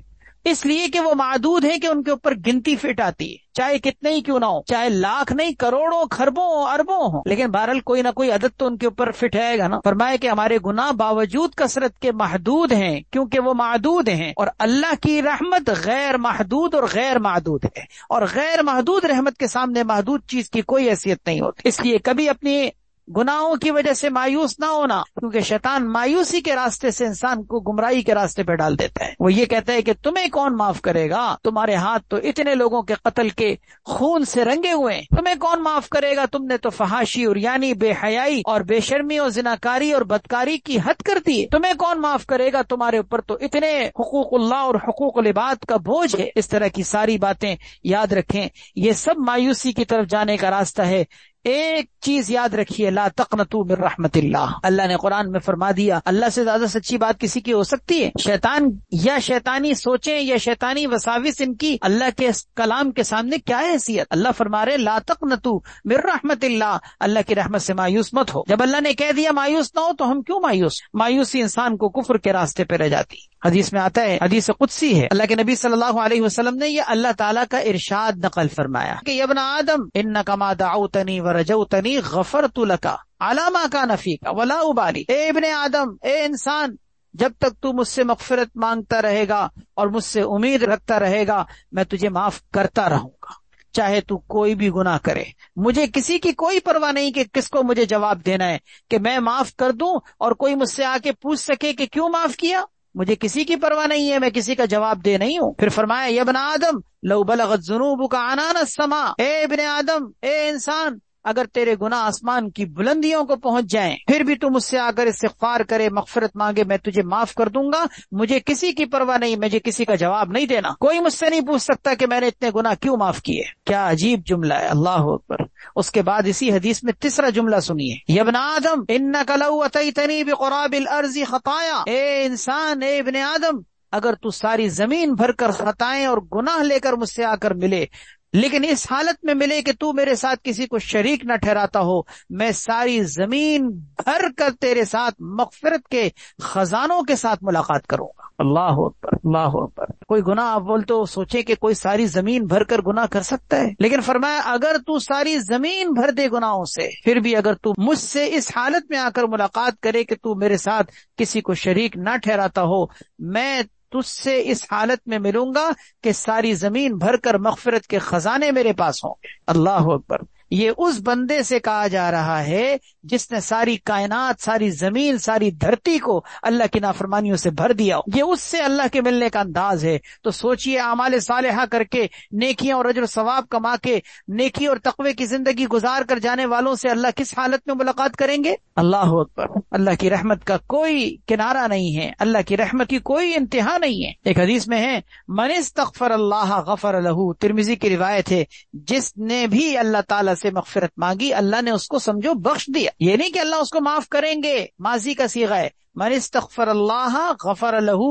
اس لیے کہ وہ معدود ہیں کہ ان کے اوپر گنتی فٹ آتی ہے، چاہے کتنے ہی کیوں نہ ہو، چاہے لاکھ نہیں، کروڑوں خربوں اربوں ہوں، لیکن بہرحال کوئی نہ کوئی عدد تو ان کے اوپر فٹ آئے گا نا۔ فرمایا کہ ہمارے گناہ باوجود کثرت کے محدود ہیں کیونکہ وہ معدود ہیں، اور اللہ کی رحمت غیر محدود اور غیر معدود ہے، اور غیر محدود رحمت کے سامنے محدود چیز کی کوئی حیثیت نہیں ہوتی۔ اس لیے کبھی اپنی گناہوں کی وجہ سے مایوس نہ ہونا، کیونکہ شیطان مایوسی کے راستے سے انسان کو گمراہی کے راستے پہ ڈال دیتا ہے۔ وہ یہ کہتا ہے کہ تمہیں کون معاف کرے گا، تمہارے ہاتھ تو اتنے لوگوں کے قتل کے خون سے رنگے ہوئے ہیں، تمہیں کون معاف کرے گا، تم نے تو فحاشی اور یعنی بے حیائی اور بے شرمی اور زناکاری اور بدکاری کی حد کر دی ہے، تمہیں کون معاف کرے گا، تمہارے اوپر تو اتنے حقوق اللہ اور حقوق العباد کا بوجھ ہے۔ اس طرح کی ساری باتیں یاد رکھیں، یہ سب مایوسی کی طرف جانے کا راستہ ہے۔ ایک چیز یاد رکھیے، لا تقنطوا من رحمت اللہ، اللہ نے قرآن میں فرما دیا، اللہ سے زیادہ سچی بات کسی کی ہو سکتی ہے؟ شیطان یا شیطانی سوچیں یا شیطانی وساوس ان کی اللہ کے کلام کے سامنے کیا حیثیت؟ اللہ فرما رہے لا تقنطوا من رحمت اللہ، اللہ کی رحمت سے مایوس مت ہو۔ جب اللہ نے کہہ دیا مایوس نہ ہو تو ہم کیوں مایوس؟ مایوسی انسان کو کفر کے راستے پہ رہ جاتی۔ حدیث میں آتا ہے، حدیث قدسی ہے، اللہ کے نبی صلی اللہ علیہ وسلم نے یہ اللہ تعالیٰ کا ارشاد نقل فرمایا کہ یا ابن آدم انک ما دعوتنی ورجوتنی غفرت لک علی ما کان فیک ولا ابالی، اے ابن آدم، اے انسان، جب تک تو مجھ سے مغفرت مانگتا رہے گا اور مجھ سے امید رکھتا رہے گا، میں تجھے معاف کرتا رہوں گا، چاہے تو کوئی بھی گناہ کرے۔ مجھے کسی کی کوئی پرواہ نہیں کہ کس کو مجھے جواب دینا ہے، کہ میں معاف کر دوں اور کوئی مجھ سے آ کے پوچھ سکے کہ کیوں معاف کیا، مجھے کسی کی پرواہ نہیں ہے، میں کسی کا جواب دے نہیں ہوں۔ پھر فرمایا یا ابن آدم لو بلغت ذنوبک عنان السماء، اے ابن آدم، اے انسان، اگر تیرے گناہ آسمان کی بلندیوں کو پہنچ جائیں پھر بھی تو مجھ سے آ کر استغفار کرے، مغفرت مانگے، میں تجھے معاف کر دوں گا، مجھے کسی کی پرواہ نہیں، مجھے کسی کا جواب نہیں دینا، کوئی مجھ سے نہیں پوچھ سکتا کہ میں نے اتنے گناہ کیوں معاف کیے۔ کیا عجیب جملہ ہے، اللہ اکبر۔ اس کے بعد اسی حدیث میں تیسرا جملہ سنیے، یا ابن آدم انک لو اتیتنی بقراب الارض خطایا، اے انسان، اے ابن آدم، اگر تو ساری زمین بھر کر خطائیں اور گناہ لے کر مجھ سے آ کر ملے، لیکن اس حالت میں ملے کہ تو میرے ساتھ کسی کو شریک نہ ٹھہراتا ہو، میں ساری زمین بھر کر تیرے ساتھ مغفرت کے خزانوں کے ساتھ ملاقات کروں گا۔ اللہ اکبر، اللہ اکبر۔ کوئی گناہ آپ بول تو سوچے کہ کوئی ساری زمین بھر کر گناہ کر سکتا ہے، لیکن فرمایا اگر تو ساری زمین بھر دے گناہوں سے، پھر بھی اگر تو مجھ سے اس حالت میں آ کر ملاقات کرے کہ تو میرے ساتھ کسی کو شریک نہ ٹھہراتا ہو، میں تجھ سے اس حالت میں ملوں گا کہ ساری زمین بھر کر مغفرت کے خزانے میرے پاس ہوں گے۔ اللہ اکبر۔ یہ اس بندے سے کہا جا رہا ہے جس نے ساری کائنات، ساری زمین، ساری دھرتی کو اللہ کی نافرمانیوں سے بھر دیا، یہ اس سے اللہ کے ملنے کا انداز ہے۔ تو سوچئے اعمال صالحہ کر کے، نیکیاں اور اجر و ثواب کما کے، نیکی اور تقوی کی زندگی گزار کر جانے والوں سے اللہ کس حالت میں ملاقات کریں گے؟ اللہ اکبر۔ اللہ کی رحمت کا کوئی کنارہ نہیں ہے، اللہ کی رحمت کی کوئی انتہا نہیں ہے۔ ایک حدیث میں ہے من استغفر اللہ غفر لہ، ترمذی کی روایت ہے، جس نے بھی اللہ تعالیٰ سے مغفرت مانگی، اللہ نے اس کو سمجھو بخش دیا. یہ نہیں کہ اللہ اس کو معاف کریں گے، ماضی کا صیغہ ہے. من استغفر اللہ غفر لہ،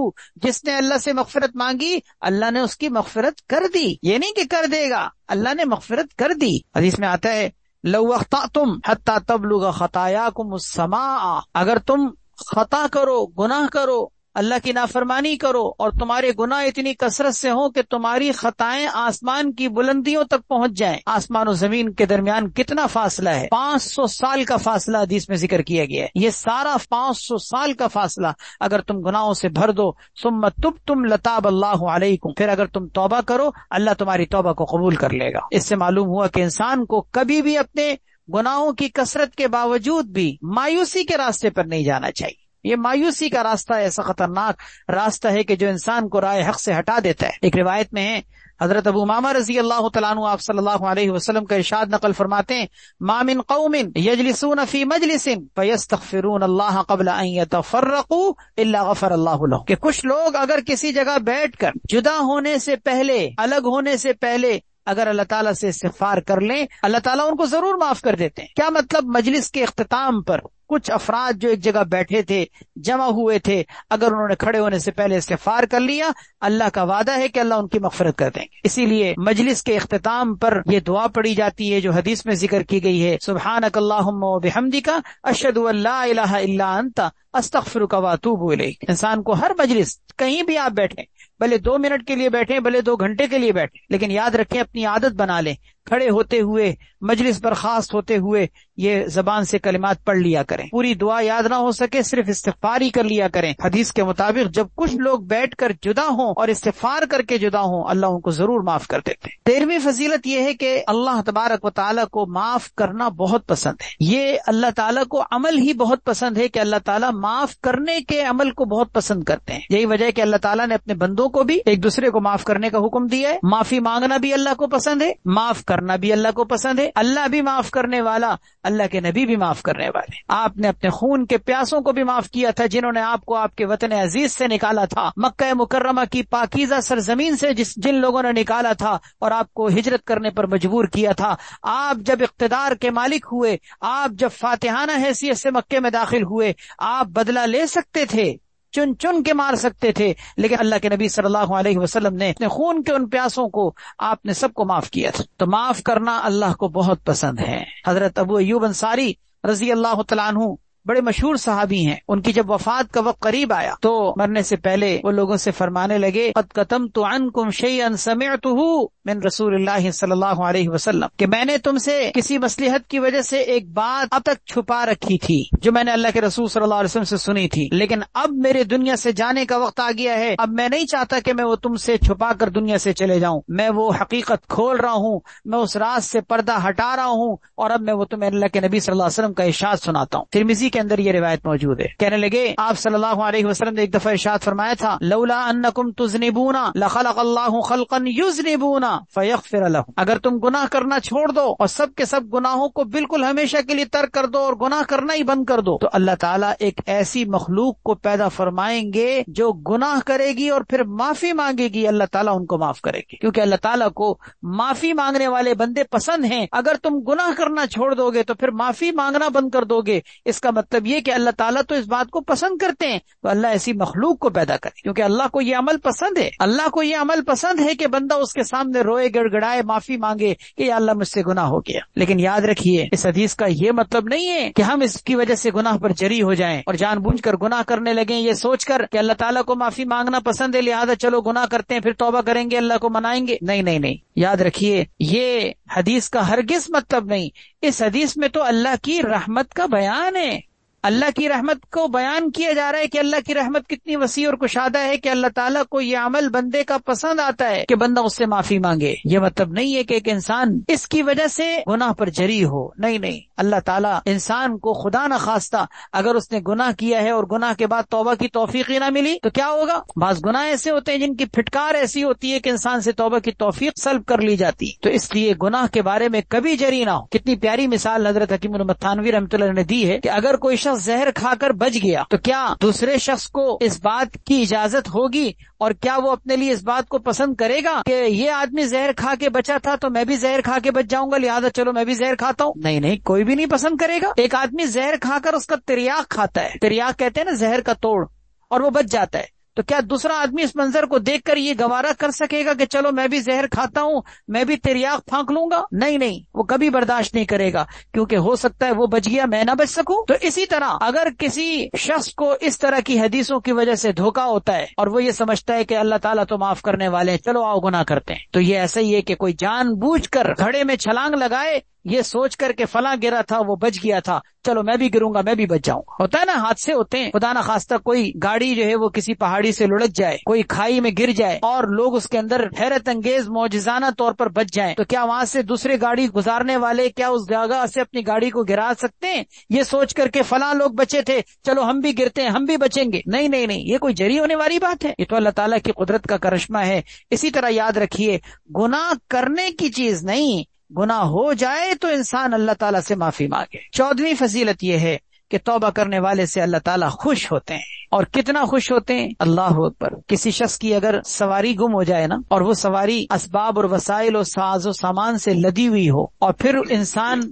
جس نے اللہ سے مغفرت مانگی اللہ نے اس کی مغفرت کر دی. یہ نہیں کہ کر دے گا، اللہ نے مغفرت کر دی. حدیث میں آتا ہے لو اخطأتم حتی تبلغ خطایاکم السماء، اگر تم خطا کرو، گناہ کرو، اللہ کی نافرمانی کرو اور تمہارے گناہ اتنی کثرت سے ہوں کہ تمہاری خطائیں آسمان کی بلندیوں تک پہنچ جائیں. آسمان و زمین کے درمیان کتنا فاصلہ ہے؟ 500 سال کا فاصلہ حدیث میں ذکر کیا گیا ہے. یہ سارا 500 سال کا فاصلہ اگر تم گناہوں سے بھر دو، ثم تبتم لتاب اللہ علیکم، پھر اگر تم توبہ کرو اللہ تمہاری توبہ کو قبول کر لے گا. اس سے معلوم ہوا کہ انسان کو کبھی بھی اپنے گناہوں کی کثرت کے باوجود بھی مایوسی کے راستے پر نہیں جانا چاہیے. یہ مایوسی کا راستہ ایسا خطرناک راستہ ہے کہ جو انسان کو راہ حق سے ہٹا دیتا ہے. ایک روایت میں ہے حضرت ابو امامہ رضی اللہ تعالیٰ عنہ آپ صلی اللہ علیہ وسلم کا ارشاد نقل فرماتے ہیں ما من قوم یجلسون فی مجلس فیستغفرون اللہ قبل ان یتفرقوا الا غفر اللہ لهم، کہ کچھ لوگ اگر کسی جگہ بیٹھ کر جدا ہونے سے پہلے، الگ ہونے سے پہلے اگر اللہ تعالیٰ سے استغفار کر لیں اللہ تعالیٰ ان کو ضرور معاف کر دیتے ہیں. کیا مطلب؟ مجلس کے اختتام پر کچھ افراد جو ایک جگہ بیٹھے تھے، جمع ہوئے تھے، اگر انہوں نے کھڑے ہونے سے پہلے استغفار کر لیا اللہ کا وعدہ ہے کہ اللہ ان کی مغفرت کر دیں گے. اسی لیے مجلس کے اختتام پر یہ دعا پڑھی جاتی ہے جو حدیث میں ذکر کی گئی ہے، سبحانک اللہم و بحمدک اشہد ان لا الہ الا انت استغفرک و اتوب الیک. انسان کو ہر مجلس کہیں بھی آپ بیٹھیں، بھلے 2 منٹ کے لیے بیٹھیں، بھلے 2 گھنٹے کے لیے بیٹھیں، لیکن یاد رکھیں اپنی عادت بنا لیں کھڑے ہوتے ہوئے، مجلس برخاست ہوتے ہوئے یہ زبان سے کلمات پڑھ لیا کریں. پوری دعا یاد نہ ہو سکے صرف استغفار ہی کر لیا کریں. حدیث کے مطابق جب کچھ لوگ بیٹھ کر جدا ہوں اور استغفار کر کے جدا ہوں اللہ ان کو ضرور معاف کر دیتے ہیں. 13ویں فضیلت یہ ہے کہ اللہ تبارک و تعالیٰ کو معاف کرنا بہت پسند ہے. یہ اللہ تعالیٰ کو عمل ہی بہت پسند ہے کہ اللہ تعالیٰ معاف کرنے کے عمل کو بہت پسند کرتے ہیں. یہی وجہ ہے کہ اللہ تعالیٰ نے اپنے بندوں کو بھی ایک دوسرے کو معاف کرنے کا حکم دیا ہے. معافی مانگنا بھی اللہ کو پسند ہے، معاف کرنا بھی اللہ کو پسند ہے. اللہ بھی معاف کرنے والا، اللہ کے نبی بھی معاف کرنے والے. آپ نے اپنے خون کے پیاسوں کو بھی معاف کیا تھا جنہوں نے آپ کو آپ کے وطن عزیز سے نکالا تھا، مکہ مکرمہ کی پاکیزہ سرزمین سے جن لوگوں نے نکالا تھا اور آپ کو ہجرت کرنے پر مجبور کیا تھا. آپ جب اقتدار کے مالک ہوئے، آپ جب فاتحانہ حیثیت سے مکے میں داخل ہوئے، آپ بدلہ لے سکتے تھے، چن چن کے مار سکتے تھے، لیکن اللہ کے نبی صلی اللہ علیہ وسلم نے اپنے خون کے ان پیاسوں کو آپ نے سب کو معاف کیا تھا. تو معاف کرنا اللہ کو بہت پسند ہے. حضرت ابو ایوب انصاری رضی اللہ تعالیٰ عنہ بڑے مشہور صحابی ہیں. ان کی جب وفات کا وقت قریب آیا تو مرنے سے پہلے وہ لوگوں سے فرمانے لگے قد کتمت عنکم شیئا سمعته من رسول اللہ صلی اللہ علیہ وسلم، کہ میں نے تم سے کسی مصلحت کی وجہ سے ایک بات اب تک چھپا رکھی تھی جو میں نے اللہ کے رسول صلی اللہ علیہ وسلم سے سنی تھی، لیکن اب میرے دنیا سے جانے کا وقت آ گیا ہے. اب میں نہیں چاہتا کہ میں وہ تم سے چھپا کر دنیا سے چلے جاؤں. میں وہ حقیقت کھول رہا ہوں، میں اس راز سے پردہ ہٹا رہا ہوں اور اب میں وہ تمہیں اللہ کے نبی صلی اللہ علیہ وسلم کا ارشاد سناتا ہوں. ترمذی کے اندر یہ روایت موجود ہے. کہنے لگے آپ صلی اللہ علیہ وسلم نے ایک دفعہ ارشاد فرمایا تھا لولا انکم تذنبون لخلق اللہ خلقا یذنبون فیغفر لهم، اگر تم گناہ کرنا چھوڑ دو اور سب کے سب گناہوں کو بالکل ہمیشہ کے لیے ترک کر دو اور گناہ کرنا ہی بند کر دو تو اللہ تعالیٰ ایک ایسی مخلوق کو پیدا فرمائیں گے جو گناہ کرے گی اور پھر معافی مانگے گی، اللہ تعالیٰ ان کو معاف کرے گی، کیونکہ اللہ تعالیٰ کو معافی مانگنے والے بندے پسند ہیں. اگر تم گناہ کرنا چھوڑ دو گے تو پھر معافی مانگنا بند کر دو گے، اس کا مطلب یہ کہ اللہ تعالیٰ تو اس بات کو پسند کرتے ہیں تو اللہ ایسی مخلوق کو پیدا کرے، کیونکہ اللہ کو یہ عمل پسند ہے. اللہ کو یہ عمل پسند ہے کہ بندہ اس کے سامنے روئے گڑ گڑائے معافی مانگے کہ یا اللہ مجھ سے گناہ ہو گیا. لیکن یاد رکھیے اس حدیث کا یہ مطلب نہیں ہے کہ ہم اس کی وجہ سے گناہ پر جری ہو جائیں اور جان بوجھ کر گناہ کرنے لگیں یہ سوچ کر کہ اللہ تعالیٰ کو معافی مانگنا پسند ہے لہذا چلو گناہ کرتے ہیں پھر توبہ کریں گے اللہ کو منائیں گے. نہیں نہیں نہیں، یاد رکھیے یہ حدیث کا ہرگز مطلب نہیں. اس حدیث میں تو اللہ کی رحمت کا بیان ہے، اللہ کی رحمت کو بیان کیا جا رہا ہے کہ اللہ کی رحمت کتنی وسیع اور کشادہ ہے کہ اللہ تعالیٰ کو یہ عمل بندے کا پسند آتا ہے کہ بندہ اس سے معافی مانگے. یہ مطلب نہیں ہے کہ ایک انسان اس کی وجہ سے گناہ پر جری ہو، نہیں نہیں. اللہ تعالیٰ انسان کو خدا نہ خواستہ اگر اس نے گناہ کیا ہے اور گناہ کے بعد توبہ کی توفیق ہی نہ ملی تو کیا ہوگا؟ بعض گناہ ایسے ہوتے ہیں جن کی پھٹکار ایسی ہوتی ہے کہ انسان سے توبہ کی توفیق سلب کر لی جاتی، تو اس لیے گناہ کے بارے میں کبھی جری نہ ہو. کتنی پیاری مثال حضرت حکیم المتانوی رحمۃ اللہ نے دی ہے کہ اگر کوئی شخص شخص زہر کھا کر بچ گیا تو کیا دوسرے شخص کو اس بات کی اجازت ہوگی اور کیا وہ اپنے لیے اس بات کو پسند کرے گا کہ یہ آدمی زہر کھا کے بچا تھا تو میں بھی زہر کھا کے بچ جاؤں گا، لہذا چلو میں بھی زہر کھاتا ہوں؟ نہیں، کوئی بھی نہیں پسند کرے گا۔ ایک آدمی زہر کھا کر اس کا تریاق کھاتا ہے، تریاق کہتے ہیں نا زہر کا توڑ، اور وہ بچ جاتا ہے، تو کیا دوسرا آدمی اس منظر کو دیکھ کر یہ گوارا کر سکے گا کہ چلو میں بھی زہر کھاتا ہوں، میں بھی تریاق پھانک لوں گا؟ نہیں، وہ کبھی برداشت نہیں کرے گا، کیونکہ ہو سکتا ہے وہ بچ گیا میں نہ بچ سکوں۔ تو اسی طرح اگر کسی شخص کو اس طرح کی حدیثوں کی وجہ سے دھوکا ہوتا ہے اور وہ یہ سمجھتا ہے کہ اللہ تعالیٰ تو معاف کرنے والے ہیں، چلو آؤ گناہ کرتے ہیں، تو یہ ایسا ہی ہے کہ کوئی جان بوجھ کر گھڑے میں چھلانگ لگائے یہ سوچ کر کے فلاں گرا تھا وہ بچ گیا تھا، چلو میں بھی گروں گا میں بھی بچ جاؤں۔ ہوتا ہے نا، حادثے ہوتے ہیں، خدا نہ خواستہ کوئی گاڑی جو ہے وہ کسی پہاڑی سے لڑک جائے، کوئی کھائی میں گر جائے اور لوگ اس کے اندر حیرت انگیز معجزانہ طور پر بچ جائیں، تو کیا وہاں سے دوسرے گاڑی گزارنے والے کیا اس جگہ سے اپنی گاڑی کو گرا سکتے ہیں یہ سوچ کر کے فلاں لوگ بچے تھے چلو ہم بھی گرتے ہیں ہم بھی بچیں گے؟ نہیں، یہ کوئی جری ہونے والی بات ہے، یہ تو اللہ تعالیٰ کی قدرت کا کرشمہ ہے۔ اسی طرح یاد رکھیے گناہ کرنے کی چیز نہیں، گناہ ہو جائے تو انسان اللہ تعالیٰ سے معافی مانگے۔ 14ویں فضیلت یہ ہے کہ توبہ کرنے والے سے اللہ تعالیٰ خوش ہوتے ہیں، اور کتنا خوش ہوتے ہیں، اللہ اکبر۔ کسی شخص کی اگر سواری گم ہو جائے نا، اور وہ سواری اسباب اور وسائل اور ساز و سامان سے لدی ہوئی ہو، اور پھر انسان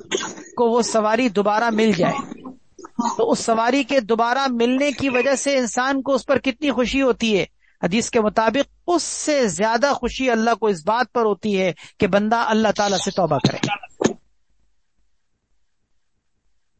کو وہ سواری دوبارہ مل جائے، تو اس سواری کے دوبارہ ملنے کی وجہ سے انسان کو اس پر کتنی خوشی ہوتی ہے۔ حدیث کے مطابق اس سے زیادہ خوشی اللہ کو اس بات پر ہوتی ہے کہ بندہ اللہ تعالیٰ سے توبہ کرے۔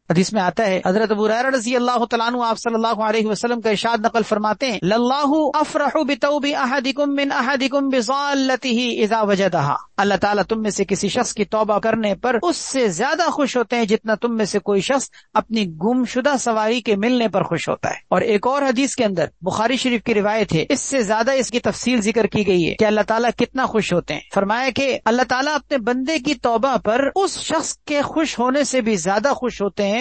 حدیث میں آتا ہے، حضرت ابو ہریرہ رضی اللہ تعالیٰ عنہ آپ صلی اللہ علیہ وسلم کا ارشاد نقل فرماتے ہیں، للہ افرح بتوب احدکم من احدکم بضالته اذا وجدها، اللہ تعالیٰ تم میں سے کسی شخص کی توبہ کرنے پر اس سے زیادہ خوش ہوتے ہیں جتنا تم میں سے کوئی شخص اپنی گم شدہ سواری کے ملنے پر خوش ہوتا ہے۔ اور ایک اور حدیث کے اندر بخاری شریف کی روایت ہے، اس سے زیادہ اس کی تفصیل ذکر کی گئی ہے کہ اللہ تعالیٰ کتنا خوش ہوتے ہیں۔ فرمایا کہ اللہ تعالیٰ اپنے بندے کی توبہ پر اس شخص کے خوش ہونے سے بھی زیادہ خوش ہوتے ہیں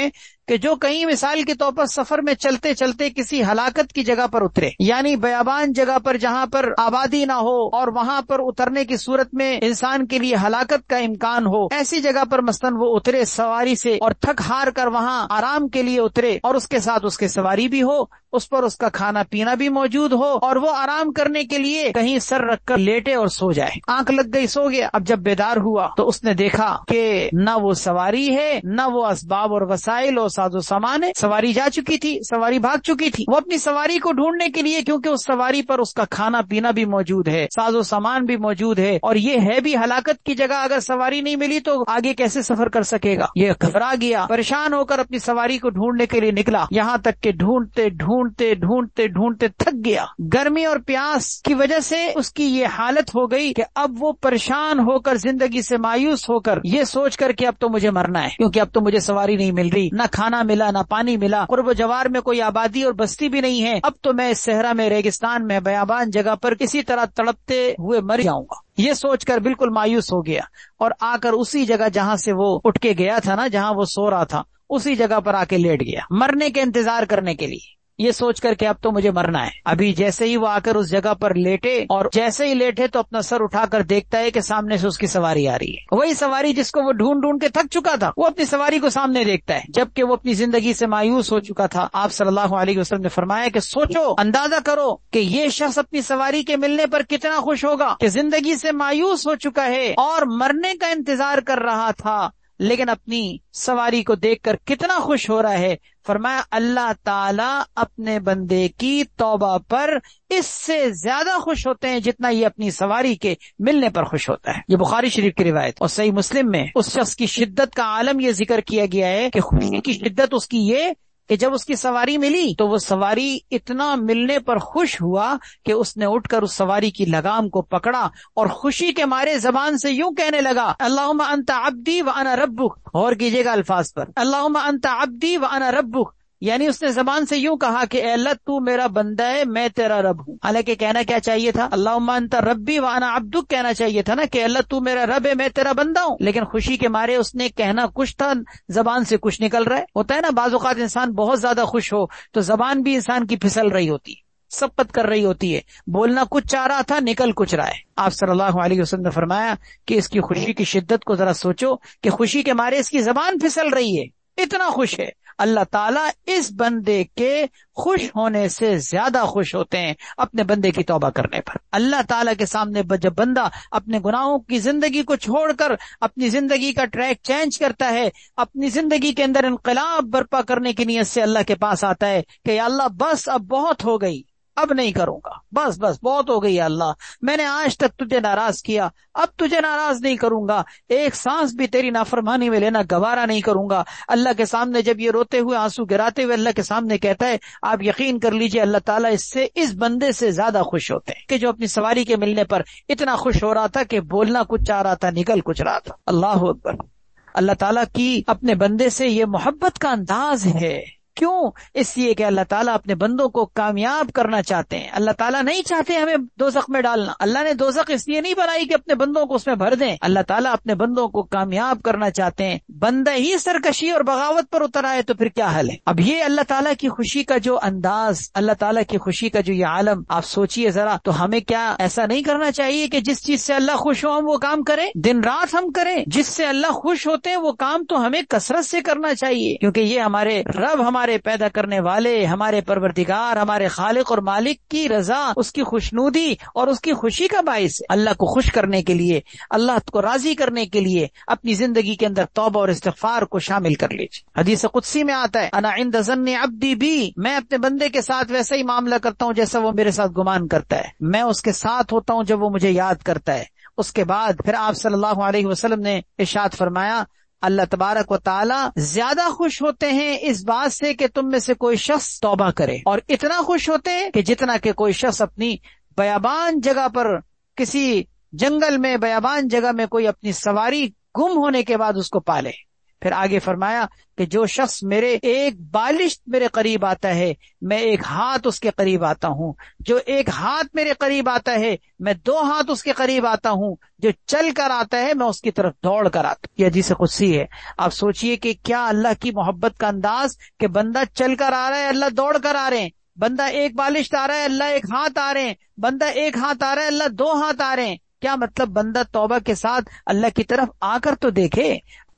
کہ جو کہیں مثال کے طور پر سفر میں چلتے چلتے کسی ہلاکت کی جگہ پر اترے، یعنی بیابان جگہ پر جہاں پر آبادی نہ ہو اور وہاں پر اترنے کی صورت میں انسان کے لیے ہلاکت کا امکان ہو، ایسی جگہ پر مثلاً وہ اترے سواری سے اور تھک ہار کر وہاں آرام کے لیے اترے، اور اس کے ساتھ اس کے سواری بھی ہو، اس پر اس کا کھانا پینا بھی موجود ہو، اور وہ آرام کرنے کے لیے کہیں سر رکھ کر لیٹے اور سو جائے، آنکھ لگ گئی سو گیا۔ اب جب بیدار ہوا تو اس نے دیکھا کہ نہ وہ سواری ہے نہ وہ اسباب اور وسائل اور ساز و سامان ہے، سواری جا چکی تھی، سواری بھاگ چکی تھی۔ وہ اپنی سواری کو ڈھونڈنے کے لیے، کیونکہ اس سواری پر اس کا کھانا پینا بھی موجود ہے، ساز و سامان بھی موجود ہے، اور یہ ہے بھی ہلاکت کی جگہ، اگر سواری نہیں ملی تو آگے کیسے سفر کر سکے گا؟ یہ گھبرا گیا، پریشان ہو کر اپنی سواری کو ڈھونڈنے کے لیے نکلا، یہاں تک کہ ڈھونڈتے تھک گیا۔ گرمی اور پیاس کی وجہ سے اس کی یہ حالت ہو گئی کہ اب وہ پریشان ہو کر، زندگی سے مایوس ہو کر یہ سوچ کر کہ اب تو مجھے مرنا ہے، کیونکہ اب تو مجھے سواری نہیں مل رہی، نہ کھانا ملا نہ پانی ملا، قرب و جوار میں کوئی آبادی اور بستی بھی نہیں ہے، اب تو میں اس صحرا میں، ریگستان میں، بیابان جگہ پر کسی طرح تڑپتے ہوئے مر جاؤں گا۔ یہ سوچ کر بالکل مایوس ہو گیا، اور آ کر اسی جگہ جہاں سے وہ اٹھ کے گیا تھا نا، جہاں وہ سو رہا تھا، اسی جگہ پر آ کے لیٹ گیا، مرنے کے انتظار کرنے کے لیے، یہ سوچ کر کہ اب تو مجھے مرنا ہے۔ ابھی جیسے ہی وہ آ کر اس جگہ پر لیٹے، اور جیسے ہی لیٹے تو اپنا سر اٹھا کر دیکھتا ہے کہ سامنے سے اس کی سواری آ رہی ہے، وہی سواری جس کو وہ ڈھونڈ کے تھک چکا تھا، وہ اپنی سواری کو سامنے دیکھتا ہے، جبکہ وہ اپنی زندگی سے مایوس ہو چکا تھا۔ آپ صلی اللہ علیہ وسلم نے فرمایا کہ سوچو، اندازہ کرو کہ یہ شخص اپنی سواری کے ملنے پر کتنا خوش ہوگا، کہ زندگی سے مایوس ہو چکا ہے اور مرنے کا انتظار کر رہا تھا، لیکن اپنی سواری کو دیکھ کر کتنا خوش ہو رہا ہے۔ فرمایا اللہ تعالیٰ اپنے بندے کی توبہ پر اس سے زیادہ خوش ہوتے ہیں جتنا یہ اپنی سواری کے ملنے پر خوش ہوتا ہے۔ یہ بخاری شریف کی روایت، اور صحیح مسلم میں اس شخص کی شدت کا عالم یہ ذکر کیا گیا ہے کہ خوشی کی شدت اس کی یہ کہ جب اس کی سواری ملی تو وہ سواری اتنا ملنے پر خوش ہوا کہ اس نے اٹھ کر اس سواری کی لگام کو پکڑا اور خوشی کے مارے زبان سے یوں کہنے لگا، اللہم انت عبدی وانا ربک۔ غور کیجئے گا الفاظ پر، اللہم انت عبدی وانا ربک، یعنی اس نے زبان سے یوں کہا کہ اے اللہ تو میرا بندہ ہے، میں تیرا رب ہوں۔ حالانکہ کہنا کیا چاہیے تھا؟ اللہم انت ربی وانا عبدک کہنا چاہیے تھا نا، کہ اللہ تو میرا رب ہے، میں تیرا بندہ ہوں۔ لیکن خوشی کے مارے اس نے کہنا کچھ تھا، زبان سے کچھ نکل رہا ہے۔ ہوتا ہے نا بعض اوقات انسان بہت زیادہ خوش ہو تو زبان بھی انسان کی پھسل رہی ہوتی ہے، سبقت کر رہی ہوتی ہے، بولنا کچھ چاہ رہا تھا نکل کچھ رہا ہے۔ آپ صلی اللہ علیہ وسلم نے فرمایا کہ اس کی خوشی کی شدت کو ذرا سوچو کہ خوشی کے مارے اس کی زبان پھسل رہی ہے، اتنا خوش ہے۔ اللہ تعالیٰ اس بندے کے خوش ہونے سے زیادہ خوش ہوتے ہیں اپنے بندے کی توبہ کرنے پر۔ اللہ تعالیٰ کے سامنے جب بندہ اپنے گناہوں کی زندگی کو چھوڑ کر اپنی زندگی کا ٹریک چینج کرتا ہے، اپنی زندگی کے اندر انقلاب برپا کرنے کی نیت سے اللہ کے پاس آتا ہے کہ یا اللہ بس اب بہت ہو گئی، اب نہیں کروں گا، بس بہت ہو گئی یا اللہ، میں نے آج تک تجھے ناراض کیا، اب تجھے ناراض نہیں کروں گا، ایک سانس بھی تیری نافرمانی میں لینا گوارا نہیں کروں گا۔ اللہ کے سامنے جب یہ روتے ہوئے آنسو گراتے ہوئے اللہ کے سامنے کہتا ہے، آپ یقین کر لیجئے اللہ تعالیٰ اس بندے سے زیادہ خوش ہوتے ہیں کہ جو اپنی سواری کے ملنے پر اتنا خوش ہو رہا تھا کہ بولنا کچھ چاہ رہا تھا، نکل کچھ رہا تھا۔ اللہ اکبر۔ اللہ تعالیٰ کی اپنے بندے سے یہ محبت کا انداز ہے۔ کیوں؟ اس لیے کہ اللہ تعالیٰ اپنے بندوں کو کامیاب کرنا چاہتے ہیں۔ اللہ تعالیٰ نہیں چاہتے ہمیں دوزخ میں ڈالنا۔ اللہ نے دوزخ اس لیے نہیں بنائی کہ اپنے بندوں کو اس میں بھر دیں، اللہ تعالیٰ اپنے بندوں کو کامیاب کرنا چاہتے ہیں۔ بندہ ہی سرکشی اور بغاوت پر اتر آئے تو پھر کیا حل ہے؟ اب یہ اللہ تعالیٰ کی خوشی کا جو انداز، اللہ تعالیٰ کی خوشی کا جو یہ عالم، آپ سوچئے ذرا، تو ہمیں کیا ایسا نہیں کرنا چاہیے کہ جس چیز سے اللہ خوش ہو ہم وہ کام کریں، دن رات ہم کریں؟ جس سے اللہ خوش ہوتے ہیں وہ کام تو ہمیں کثرت سے کرنا چاہیے، کیونکہ یہ ہمارے رب، ہمارے پیدا کرنے والے، ہمارے پروردگار، ہمارے خالق اور مالک کی رضا، اس کی خوشنودی اور اس کی خوشی کا باعث ہے۔ اللہ کو خوش کرنے کے لیے، اللہ کو راضی کرنے کے لیے اپنی زندگی کے اندر توبہ اور استغفار کو شامل کر لیجیے۔ حدیث قدسی میں آتا ہے، انا عند ظن عبدی بی، میں اپنے بندے کے ساتھ ویسا ہی معاملہ کرتا ہوں جیسا وہ میرے ساتھ گمان کرتا ہے، میں اس کے ساتھ ہوتا ہوں جب وہ مجھے یاد کرتا ہے۔ اس کے بعد پھر آپ صلی اللہ علیہ وسلم نے ارشاد فرمایا، اللہ تبارک و تعالی زیادہ خوش ہوتے ہیں اس بات سے کہ تم میں سے کوئی شخص توبہ کرے، اور اتنا خوش ہوتے ہیں کہ جتنا کہ کوئی شخص اپنی بیابان جگہ پر، کسی جنگل میں بیابان جگہ میں کوئی اپنی سواری گم ہونے کے بعد اس کو پالے۔ پھر آگے فرمایا کہ جو شخص میرے ایک بالش میرے قریب آتا ہے میں ایک ہاتھ اس کے قریب آتا ہوں، جو ایک ہاتھ میرے قریب آتا ہے میں 2 ہاتھ اس کے قریب آتا ہوں، جو چل کر آتا ہے میں اس کی طرف دوڑ کر آتا ہوں۔ یہ حدیث قدسی ہے۔ آپ سوچئے کہ کیا اللہ کی محبت کا انداز کہ بندہ چل کر آ رہا ہے، اللہ دوڑ کر آ رہے ہیں، بندہ ایک بالش آ رہا ہے، اللہ ایک ہاتھ آ رہے ہیں، بندہ ایک ہاتھ آ رہا ہے، اللہ 2 ہاتھ آ رہے ہیں۔ کیا مطلب؟ بندہ توبہ کے ساتھ اللہ کی طرف آ کر تو دیکھے۔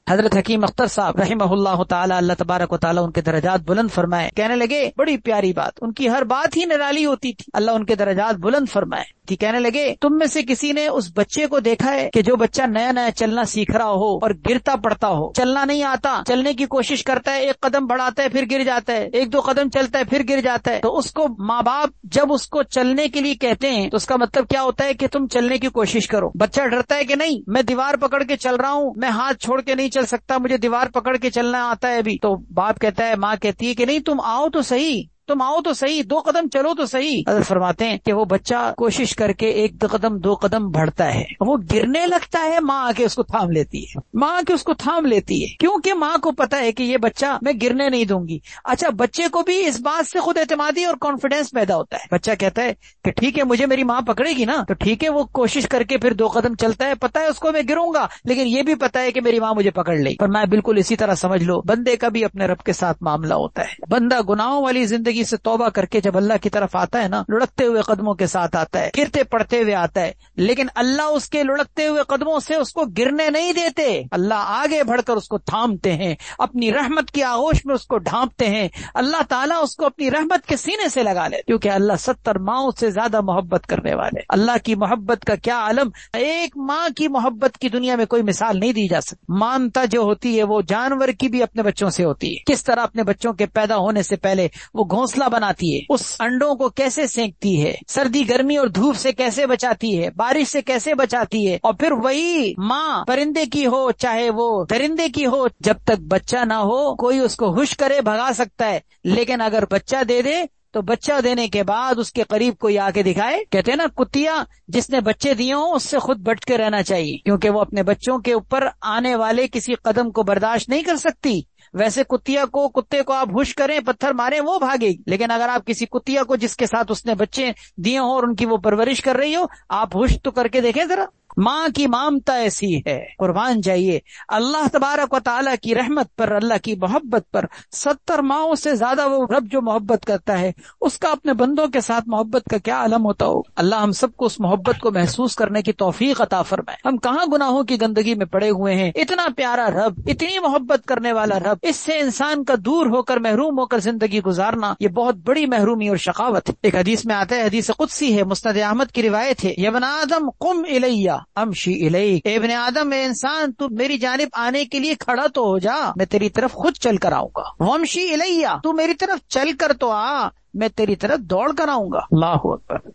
حضرت حکیم اختر صاحب رحمہ اللہ تعالی، اللہ تبارک و تعالی ان کے درجات بلند فرمائے، کہنے لگے، بڑی پیاری بات، ان کی ہر بات ہی نرالی ہوتی تھی، اللہ ان کے درجات بلند فرمائے، کہ کہنے لگے، تم میں سے کسی نے اس بچے کو دیکھا ہے کہ جو بچہ نیا نیا چلنا سیکھ رہا ہو اور گرتا پڑتا ہو، چلنا نہیں آتا، چلنے کی کوشش کرتا ہے، 1 قدم بڑھاتا ہے پھر گر جاتا ہے، 1-2 قدم چلتا ہے پھر گر جاتا ہے، تو اس کو ماں باپ جب اس کو چلنے کے لیے کہتے ہیں تو اس کا مطلب کیا ہوتا ہے کہ تم چلنے کی کوشش کرو۔ بچہ ڈرتا ہے کہ نہیں، میں دیوار پکڑ کے چل رہا ہوں، میں ہاتھ چھوڑ کے نہیں چل سکتا، مجھے دیوار پکڑ کے چلنا آتا ہے ابھی، تو باپ کہتا ہے، ماں کہتی ہے کہ نہیں، تم آؤ تو صحیح، تم آؤ تو صحیح، 2 قدم چلو تو صحیح۔ حضرت فرماتے ہیں کہ وہ بچہ کوشش کر کے 1 قدم 2 قدم بڑھتا ہے، وہ گرنے لگتا ہے، ماں آ کے اس کو تھام لیتی ہے، ماں آ کے اس کو تھام لیتی ہے، کیونکہ ماں کو پتا ہے کہ یہ بچہ میں گرنے نہیں دوں گی۔ اچھا، بچے کو بھی اس بات سے خود اعتمادی اور کانفیڈینس پیدا ہوتا ہے، بچہ کہتا ہے کہ ٹھیک ہے، مجھے میری ماں پکڑے گی نا تو ٹھیک ہے، وہ کوشش کر کے پھر 2 قدم چلتا ہے، پتا ہے اس کو میں گروں گا لیکن یہ بھی پتا ہے کہ میری ماں مجھے پکڑ لے گی۔ پر میں بالکل اسی طرح سمجھ لو، بندے کا بھی اپنے رب کے ساتھ معاملہ ہوتا ہے۔ بندہ گناہوں والی زندگی سے توبہ کر کے جب اللہ کی طرف آتا ہے نا، لڑکتے ہوئے قدموں کے ساتھ آتا ہے، گرتے پڑتے ہوئے آتا ہے، لیکن اللہ اس کے لڑکتے ہوئے قدموں سے اس کو گرنے نہیں دیتے، اللہ آگے بڑھ کر اس کو تھامتے ہیں، اپنی رحمت کی آغوش میں اس کو ڈھانپتے ہیں، اللہ تعالیٰ اس کو اپنی رحمت کے سینے سے لگا لے، کیونکہ اللہ 70 ماؤں سے زیادہ محبت کرنے والے۔ اللہ کی محبت کا کیا عالم، ایک ماں کی محبت کی دنیا میں کوئی مثال نہیں دی جا سکتی۔ مانتا جو ہوتی ہے وہ جانور کی بھی اپنے بچوں سے ہوتی ہے، کس طرح اپنے بچوں کے پیدا ہونے سے پہلے وہ گھونسلہ بناتی ہے، اس انڈوں کو کیسے سینکتی ہے، سردی گرمی اور دھوپ سے کیسے بچاتی ہے، بارش سے کیسے بچاتی ہے، اور پھر وہی ماں پرندے کی ہو چاہے وہ درندے کی ہو، جب تک بچہ نہ ہو کوئی اس کو ہوش کرے بھگا سکتا ہے، لیکن اگر بچہ دے دے تو بچہ دینے کے بعد اس کے قریب کوئی آ کے دکھائے، کہتے ہیں نا، کتیا جس نے بچے دیے ہوں اس سے خود بٹ کے رہنا چاہیے، کیونکہ وہ اپنے بچوں کے اوپر آنے والے کسی قدم کو برداشت نہیں کر سکتی۔ ویسے کتے کو آپ ہوش کریں، پتھر ماریں، وہ بھاگے گی، لیکن اگر آپ کسی کتیا کو جس کے ساتھ اس نے بچے دیے ہوں اور ان کی وہ پرورش کر رہی ہو، آپ ہوش تو کر کے دیکھیں ذرا، ماں کی مامتا ایسی ہے، قربان جائیے اللہ تبارک و تعالیٰ کی رحمت پر، اللہ کی محبت پر 70 ماؤں سے زیادہ وہ رب جو محبت کرتا ہے اس کا اپنے بندوں کے ساتھ محبت کا کیا عالم ہوتا ہو۔ اللہ ہم سب کو اس محبت کو محسوس کرنے کی توفیق عطا فرمائے۔ ہم کہاں گناہوں کی گندگی میں پڑے ہوئے ہیں، اتنا پیارا رب، اتنی محبت کرنے والا رب، اس سے انسان کا دور ہو کر محروم ہو کر زندگی گزارنا یہ بہت بڑی محرومی اور شقاوت ہے۔ ایک حدیث میں آتا ہے، حدیث قدسی ہے، مسند احمد کی روایت ہے، یا ابن آدم قم الیہ امشی الیک، اے ابن آدم، اے انسان، تو میری جانب آنے کے لیے کھڑا تو ہو جا، میں تیری طرف خود چل کر آؤں گا۔ وامشی الیہ، تو میری طرف چل کر تو آ، میں تیری طرف دوڑ کر آؤں گا۔ اللہ اکبر۔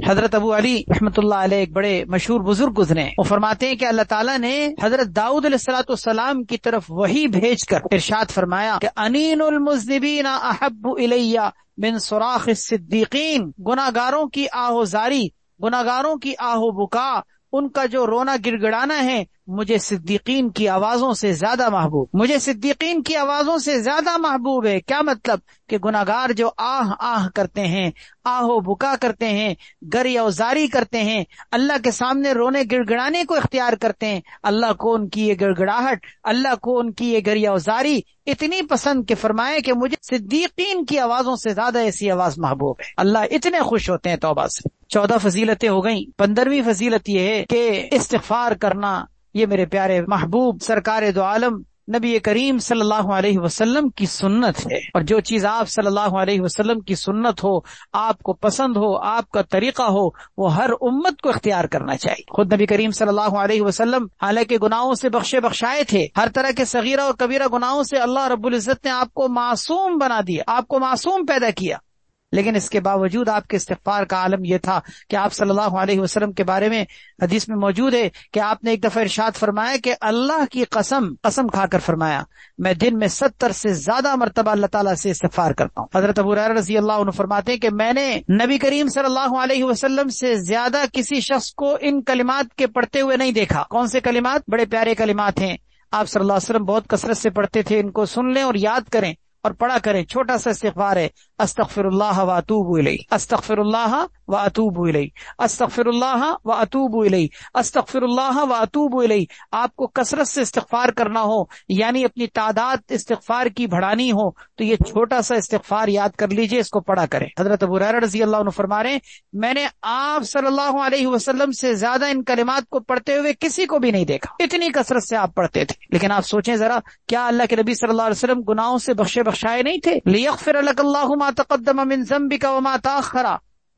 حضرت ابو علی رحمۃ اللہ علیہ ایک بڑے مشہور بزرگ گزرے، وہ فرماتے ہیں کہ اللہ تعالیٰ نے حضرت داؤد علیہ السلام کی طرف وحی بھیج کر ارشاد فرمایا کہ انین المذنبین احب الیہ من صراخ الصدیقین، گناہگاروں کی آہوزاری، گناہگاروں کی آہو بکا، ان کا جو رونا گڑگڑانا ہے مجھے صدیقین کی آوازوں سے زیادہ محبوب، مجھے صدیقین کی آوازوں سے زیادہ محبوب ہے۔ کیا مطلب؟ کہ گناہگار جو آہ آہ کرتے ہیں، آہو بکا کرتے ہیں، گریہ وزاری کرتے ہیں، اللہ کے سامنے رونے گڑگڑانے کو اختیار کرتے ہیں، اللہ کو ان کی یہ گڑگڑاہٹ، اللہ کو ان کی یہ گریہ وزاری اتنی پسند کہ فرمائے کہ مجھے صدیقین کی آوازوں سے زیادہ ایسی آواز محبوب ہے۔ اللہ اتنے خوش ہوتے ہیں توبہ سے۔ 14 فضیلتیں ہو گئیں۔ 15ویں فضیلت یہ ہے کہ استغفار کرنا یہ میرے پیارے محبوب سرکار دو عالم نبی کریم صلی اللہ علیہ وسلم کی سنت ہے، اور جو چیز آپ صلی اللہ علیہ وسلم کی سنت ہو، آپ کو پسند ہو، آپ کا طریقہ ہو، وہ ہر امت کو اختیار کرنا چاہیے۔ خود نبی کریم صلی اللہ علیہ وسلم حالانکہ گناہوں سے بخشائے تھے، ہر طرح کے صغیرہ اور کبیرہ گناہوں سے اللہ رب العزت نے آپ کو معصوم بنا دیا، آپ کو معصوم پیدا کیا، لیکن اس کے باوجود آپ کے استغفار کا عالم یہ تھا کہ آپ صلی اللہ علیہ وسلم کے بارے میں حدیث میں موجود ہے کہ آپ نے ایک دفعہ ارشاد فرمایا کہ اللہ کی قسم کھا کر فرمایا میں دن میں 70 سے زیادہ مرتبہ اللہ تعالیٰ سے استغفار کرتا ہوں۔ حضرت ابو ہریرہ رضی اللہ عنہ فرماتے ہیں کہ میں نے نبی کریم صلی اللہ علیہ وسلم سے زیادہ کسی شخص کو ان کلمات کے پڑھتے ہوئے نہیں دیکھا۔ کون سے کلمات؟ بڑے پیارے کلمات ہیں، آپ صلی اللہ علیہ وسلم بہت کثرت سے پڑھتے تھے، ان کو سن لیں اور یاد کریں اور پڑھا کریں۔ چھوٹا سا استغفار ہے، استغفر اللہ واتوب الیہ، استغفر اللہ واتوب الیہ، استغفر اللہ واتوب الیہ، استغفر اللہ واتوب الیہ۔ آپ کو کثرت سے استغفار کرنا ہو، یعنی اپنی تعداد استغفار کی بڑھانی ہو، تو یہ چھوٹا سا استغفار یاد کر لیجئے، اس کو پڑھا کریں۔ حضرت ابو ہریرہ رضی اللہ عنہ فرما رہے ہیں میں نے آپ صلی اللہ علیہ وسلم سے زیادہ ان کلمات کو پڑھتے ہوئے کسی کو بھی نہیں دیکھا، اتنی کثرت سے آپ پڑھتے تھے۔ لیکن آپ سوچیں ذرا، کیا اللہ کے نبی صلی اللہ علیہ وسلم گناہوں سے بخشائے نہیں تھے؟ لیغفر لک اللہ ما تقدم من ذنبک وما تاخر،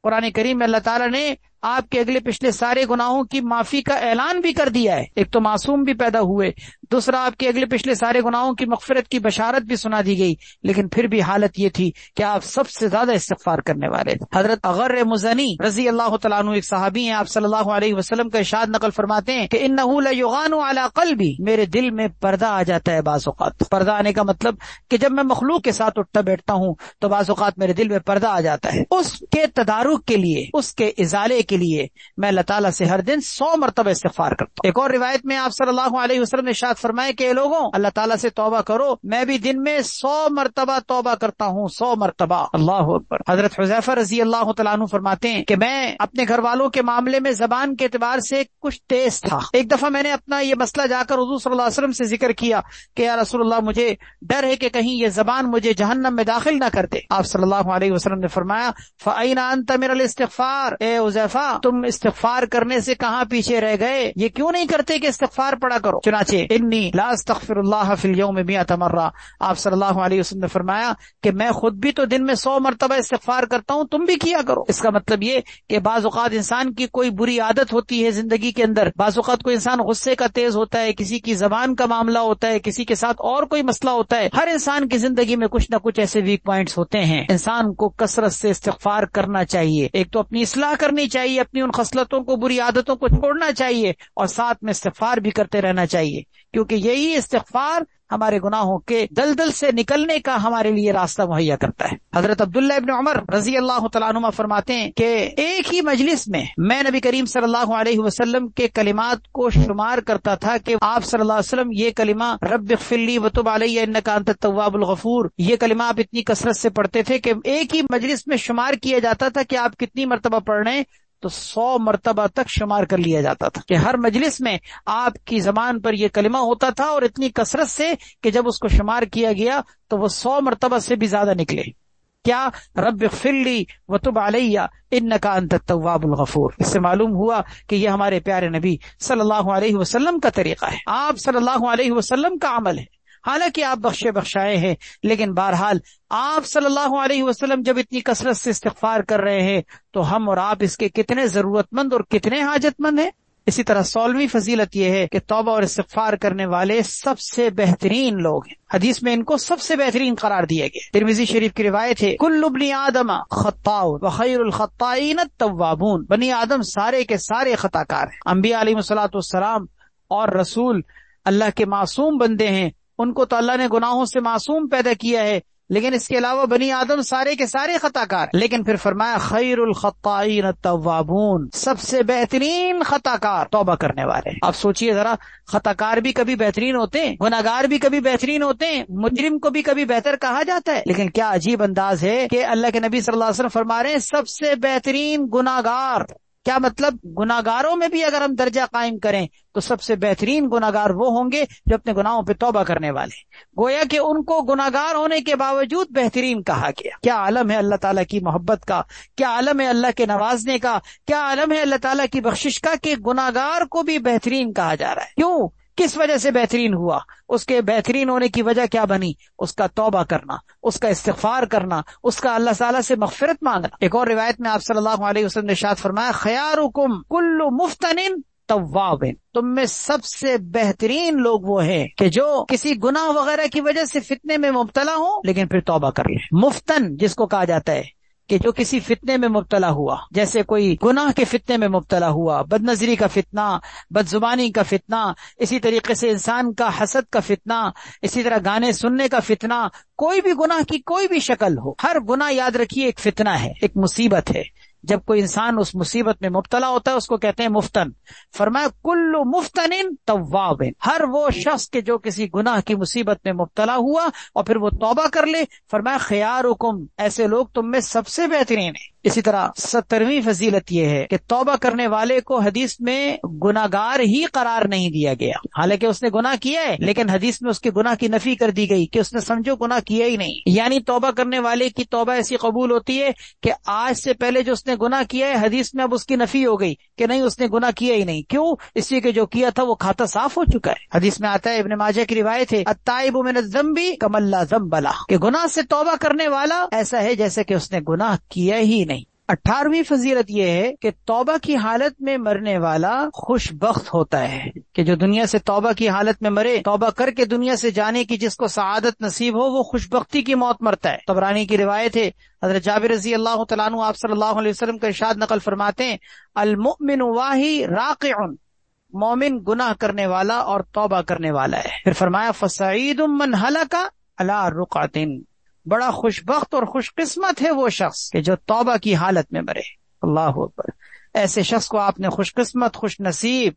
قرآن کریم میں اللہ تعالیٰ نے آپ کے اگلے پچھلے سارے گناہوں کی معافی کا اعلان بھی کر دیا ہے۔ ایک تو معصوم بھی پیدا ہوئے، دوسرا آپ کے اگلے پچھلے سارے گناہوں کی مغفرت کی بشارت بھی سنا دی گئی، لیکن پھر بھی حالت یہ تھی کہ آپ سب سے زیادہ استغفار کرنے والے تھے۔ حضرت اغر مزنی رضی اللہ تعالیٰ عنہ ایک صحابی ہیں، آپ صلی اللہ علیہ وسلم کا ارشاد نقل فرماتے ہیں کہ انہ لیغان علی قلبی، میرے دل میں پردہ آ جاتا ہے بعض اوقات۔ پردہ آنے کا مطلب کہ جب میں مخلوق کے ساتھ اٹھتا بیٹھتا ہوں تو بعض اوقات میرے دل میں پردہ آ جاتا ہے، اس کے تدارک کے لیے، اس کے ازالے کے لیے میں اللہ تعالیٰ سے ہر دن 100 مرتبہ استغفار کرتا ہوں۔ ایک اور روایت میں آپ صلی اللہ علیہ وسلم نے ارشاد فرمائے کہ اے لوگوں، اللہ تعالیٰ سے توبہ کرو، میں بھی دن میں 100 مرتبہ توبہ کرتا ہوں، 100 مرتبہ۔ اللہ اکبر۔ حضرت حذیفہ رضی اللہ تعالیٰ عنہ فرماتے ہیں کہ میں اپنے گھر والوں کے معاملے میں زبان کے اعتبار سے کچھ تیز تھا۔ ایک دفعہ میں نے اپنا یہ مسئلہ جا کر حضور صلی اللہ علیہ وسلم سے ذکر کیا کہ یا رسول اللہ، مجھے ڈر ہے کہ کہیں یہ زبان مجھے جہنم میں داخل نہ کر دے۔ آپ صلی اللہ علیہ وسلم نے فرمایا فَأَيْنَ أَنْتَ مِنَ الْإِسْتِغْفَارِ، اے حذیفہ تم استغفار کرنے سے کہاں پیچھے رہ گئے؟ یہ کیوں نہیں کرتے کہ استغفار پڑھا کرو؟ چنانچہ انی لا استغفر اللہ فی اليوم 100 مرہ، آپ صلی اللہ علیہ وسلم نے فرمایا کہ میں خود بھی تو دن میں 100 مرتبہ استغفار کرتا ہوں، تم بھی کیا کرو۔ اس کا مطلب یہ کہ بعض اوقات انسان کی کوئی بری عادت ہوتی ہے زندگی کے اندر، بعض اوقات کوئی انسان غصے کا تیز ہوتا ہے، کسی کی زبان کا معاملہ ہوتا ہے، کسی کے ساتھ اور کوئی مسئلہ ہوتا ہے۔ ہر انسان کی زندگی میں کچھ نہ کچھ ایسے ویک پوائنٹس ہوتے ہیں، انسان کو کثرت سے استغفار کرنا چاہیے۔ ایک تو اپنی اصلاح کرنی چاہیے، اپنی ان خصلتوں کو، بری عادتوں کو چھوڑنا چاہیے، اور ساتھ میں استغفار بھی کرتے رہنا چاہیے، کیونکہ یہی استغفار ہمارے گناہوں کے دلدل سے نکلنے کا ہمارے لیے راستہ مہیا کرتا ہے۔ حضرت عبداللہ ابن عمر رضی اللہ تعالیٰ عنہما فرماتے ہیں کہ ایک ہی مجلس میں نبی کریم صلی اللہ علیہ وسلم کے کلمات کو شمار کرتا تھا کہ آپ صلی اللہ علیہ وسلم یہ کلمہ رب اغفر لی وتب علی انک انت التواب الغفور، یہ کلمہ آپ اتنی کثرت سے پڑھتے تھے کہ ایک ہی مجلس میں شمار کیا جاتا تھا کہ آپ کتنی مرتبہ پڑھ رہے ہیں، تو 100 مرتبہ تک شمار کر لیا جاتا تھا کہ ہر مجلس میں آپ کی زبان پر یہ کلمہ ہوتا تھا، اور اتنی کثرت سے کہ جب اس کو شمار کیا گیا تو وہ 100 مرتبہ سے بھی زیادہ نکلے. کیا؟ رب اغفر لی وتب علی انک انت التواب الغفور. اس سے معلوم ہوا کہ یہ ہمارے پیارے نبی صلی اللہ علیہ وسلم کا طریقہ ہے، آپ صلی اللہ علیہ وسلم کا عمل ہے. حالانکہ آپ بخشے بخشائے ہیں، لیکن بہرحال آپ صلی اللہ علیہ وسلم جب اتنی کثرت سے استغفار کر رہے ہیں تو ہم اور آپ اس کے کتنے ضرورت مند اور کتنے حاجت مند ہیں. اسی طرح 16ویں فضیلت یہ ہے کہ توبہ اور استغفار کرنے والے سب سے بہترین لوگ ہیں. حدیث میں ان کو سب سے بہترین قرار دیا گیا. ترمذی شریف کی روایت ہے، کل ابن آدم خطاء وخیر الخطائین التوابون. بنی آدم سارے کے سارے خطا کار ہیں. انبیاء علیہ الصلوۃ والسلام اور رسول اللہ کے معصوم بندے ہیں، ان کو تو اللہ نے گناہوں سے معصوم پیدا کیا ہے، لیکن اس کے علاوہ بنی آدم سارے کے سارے خطا کار. لیکن پھر فرمایا خیر الخطائین التوابون، سب سے بہترین خطا کار توبہ کرنے والے. آپ سوچئے ذرا، خطا کار بھی کبھی بہترین ہوتے ہیں، گناہگار بھی کبھی بہترین ہوتے ہیں، مجرم کو بھی کبھی بہتر کہا جاتا ہے. لیکن کیا عجیب انداز ہے کہ اللہ کے نبی صلی اللہ علیہ وسلم فرما رہے ہیں سب سے بہترین گناہگار. کیا مطلب؟ گناہگاروں میں بھی اگر ہم درجہ قائم کریں تو سب سے بہترین گناہگار وہ ہوں گے جو اپنے گناہوں پہ توبہ کرنے والے. گویا کہ ان کو گناہگار ہونے کے باوجود بہترین کہا گیا. کیا عالم ہے اللہ تعالیٰ کی محبت کا، کیا عالم ہے اللہ کے نوازنے کا، کیا عالم ہے اللہ تعالیٰ کی بخشش کا کہ گناہگار کو بھی بہترین کہا جا رہا ہے. کیوں؟ کس وجہ سے بہترین ہوا؟ اس کے بہترین ہونے کی وجہ کیا بنی؟ اس کا توبہ کرنا، اس کا استغفار کرنا، اس کا اللہ تعالیٰ سے مغفرت مانگنا. ایک اور روایت میں آپ صلی اللہ علیہ وسلم نے ارشاد فرمایا خیارکم کل مفتن تواب. تم میں سب سے بہترین لوگ وہ ہیں کہ جو کسی گناہ وغیرہ کی وجہ سے فتنے میں مبتلا ہوں لیکن پھر توبہ کر لیں. مفتن جس کو کہا جاتا ہے کہ جو کسی فتنے میں مبتلا ہوا، جیسے کوئی گناہ کے فتنے میں مبتلا ہوا، بد نظری کا فتنہ، بد زبانی کا فتنہ، اسی طریقے سے انسان کا حسد کا فتنہ، اسی طرح گانے سننے کا فتنہ، کوئی بھی گناہ کی کوئی بھی شکل ہو، ہر گناہ یاد رکھیے ایک فتنہ ہے، ایک مصیبت ہے. جب کوئی انسان اس مصیبت میں مبتلا ہوتا ہے اس کو کہتے ہیں مفتن. فرمایا کل مفتن تواب، ہر وہ شخص کے جو کسی گناہ کی مصیبت میں مبتلا ہوا اور پھر وہ توبہ کر لے، فرمایا خیارکم، ایسے لوگ تم میں سب سے بہترین ہیں. اسی طرح 17ویں فضیلت یہ ہے کہ توبہ کرنے والے کو حدیث میں گناہگار ہی قرار نہیں دیا گیا. حالانکہ اس نے گناہ کیا ہے لیکن حدیث میں اس کے گناہ کی نفی کر دی گئی کہ اس نے سمجھو گناہ کیا ہی نہیں. یعنی توبہ کرنے والے کی توبہ ایسی قبول ہوتی ہے کہ آج سے پہلے جو اس نے گناہ کیا ہے حدیث میں اب اس کی نفی ہو گئی کہ نہیں اس نے گناہ کیا ہی نہیں. کیوں؟ اس لیے کہ جو کیا تھا وہ کھاتا صاف ہو چکا ہے. حدیث میں آتا ہے، ابن ماجہ کی روایت ہے، التائب من الذنب کمن لا ذنب لہ، کہ گناہ سے توبہ کرنے والا ایسا ہے جیسے کہ اس نے گناہ کیا ہی نہیں. 18ویں فضیلت یہ ہے کہ توبہ کی حالت میں مرنے والا خوش بخت ہوتا ہے. کہ جو دنیا سے توبہ کی حالت میں مرے، توبہ کر کے دنیا سے جانے کی جس کو سعادت نصیب ہو، وہ خوش بختی کی موت مرتا ہے. طبرانی کی روایت ہے، حضرت جابر رضی اللہ تعالیٰ عنہ آپ صلی اللہ علیہ وسلم کا ارشاد نقل فرماتے ہیں، المؤمن واہی راقع، مومن گناہ کرنے والا اور توبہ کرنے والا ہے. پھر فرمایا فسعید من ہلک علی رقعۃ، بڑا خوش بخت اور خوش قسمت ہے وہ شخص کہ جو توبہ کی حالت میں مرے. اللہ اکبر. ایسے شخص کو آپ نے خوش قسمت، خوش نصیب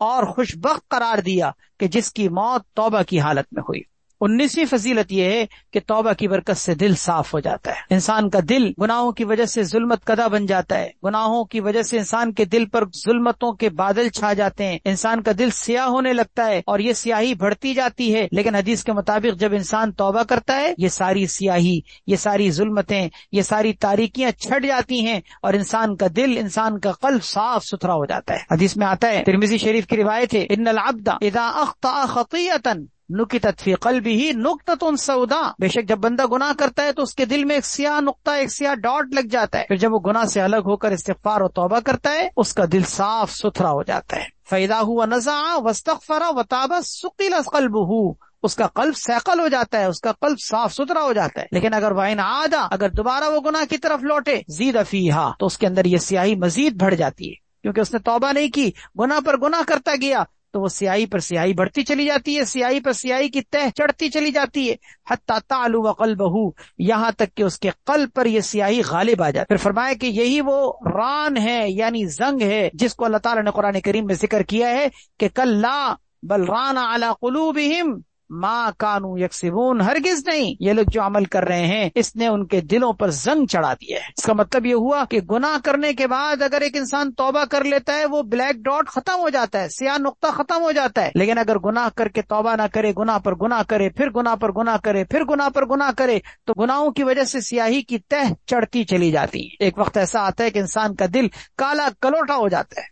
اور خوش بخت قرار دیا کہ جس کی موت توبہ کی حالت میں ہوئی. 19ویں فضیلت یہ ہے کہ توبہ کی برکت سے دل صاف ہو جاتا ہے. انسان کا دل گناہوں کی وجہ سے ظلمت کدہ بن جاتا ہے. گناہوں کی وجہ سے انسان کے دل پر ظلمتوں کے بادل چھا جاتے ہیں. انسان کا دل سیاہ ہونے لگتا ہے اور یہ سیاہی بڑھتی جاتی ہے. لیکن حدیث کے مطابق جب انسان توبہ کرتا ہے یہ ساری سیاہی، یہ ساری ظلمتیں، یہ ساری تاریکیاں چھٹ جاتی ہیں اور انسان کا دل، انسان کا قلب صاف ستھرا ہو جاتا ہے. حدیث میں آتا ہے، ترمذی شریف کی روایت ہے، ان العبد اذا اخطأ خطیئۃ نکتت فی قلبہ نقطۃ سوداء، بے شک جب بندہ گناہ کرتا ہے تو اس کے دل میں ایک سیاہ نقطہ، ایک سیاہ ڈاٹ لگ جاتا ہے. پھر جب وہ گناہ سے الگ ہو کر استغفار و توبہ کرتا ہے اس کا دل صاف ستھرا ہو جاتا ہے. فَإِذَا هُوَ نَزَعَ وَاسْتَغْفَرَ وَتَابَ ثُقِلَ قَلْبُهُ، اس کا قلب سیقل ہو جاتا ہے، اس کا قلب صاف ستھرا ہو جاتا ہے. لیکن اگر وَإِنْ عَادَ، اگر دوبارہ وہ گناہ کی طرف لوٹے، زِيدَ فِيهَا، تو اس کے اندر یہ سیاہی مزید بڑھ جاتی ہے کیونکہ اس نے توبہ نہیں کی، گناہ پر گناہ کرتا گیا تو وہ سیاہی پر سیاہی بڑھتی چلی جاتی ہے، سیاہی پر سیاہی کی تہ چڑھتی چلی جاتی ہے، حتی تعلو قلبہ، یہاں تک کہ اس کے قلب پر یہ سیاہی غالب آ جاتی. پھر فرمایا کہ یہی وہ ران ہے، یعنی زنگ ہے، جس کو اللہ تعالیٰ نے قرآن کریم میں ذکر کیا ہے کہ کلا بل ران علی قلوبہم ما کانوا یکسبون، ہرگز نہیں، یہ لوگ جو عمل کر رہے ہیں اس نے ان کے دلوں پر زنگ چڑھا دیا ہے۔ اس کا مطلب یہ ہوا کہ گناہ کرنے کے بعد اگر ایک انسان توبہ کر لیتا ہے وہ بلیک ڈاٹ ختم ہو جاتا ہے، سیاہ نقطہ ختم ہو جاتا ہے، لیکن اگر گناہ کر کے توبہ نہ کرے، گناہ پر گناہ کرے، پھر گناہ پر گناہ کرے، پھر گناہ پر گناہ کرے، تو گناہوں کی وجہ سے سیاہی کی تہ چڑھتی چلی جاتی ہے۔ ایک وقت ایسا آتا ہے کہ انسان کا دل کالا کلوٹا ہو جاتا ہے،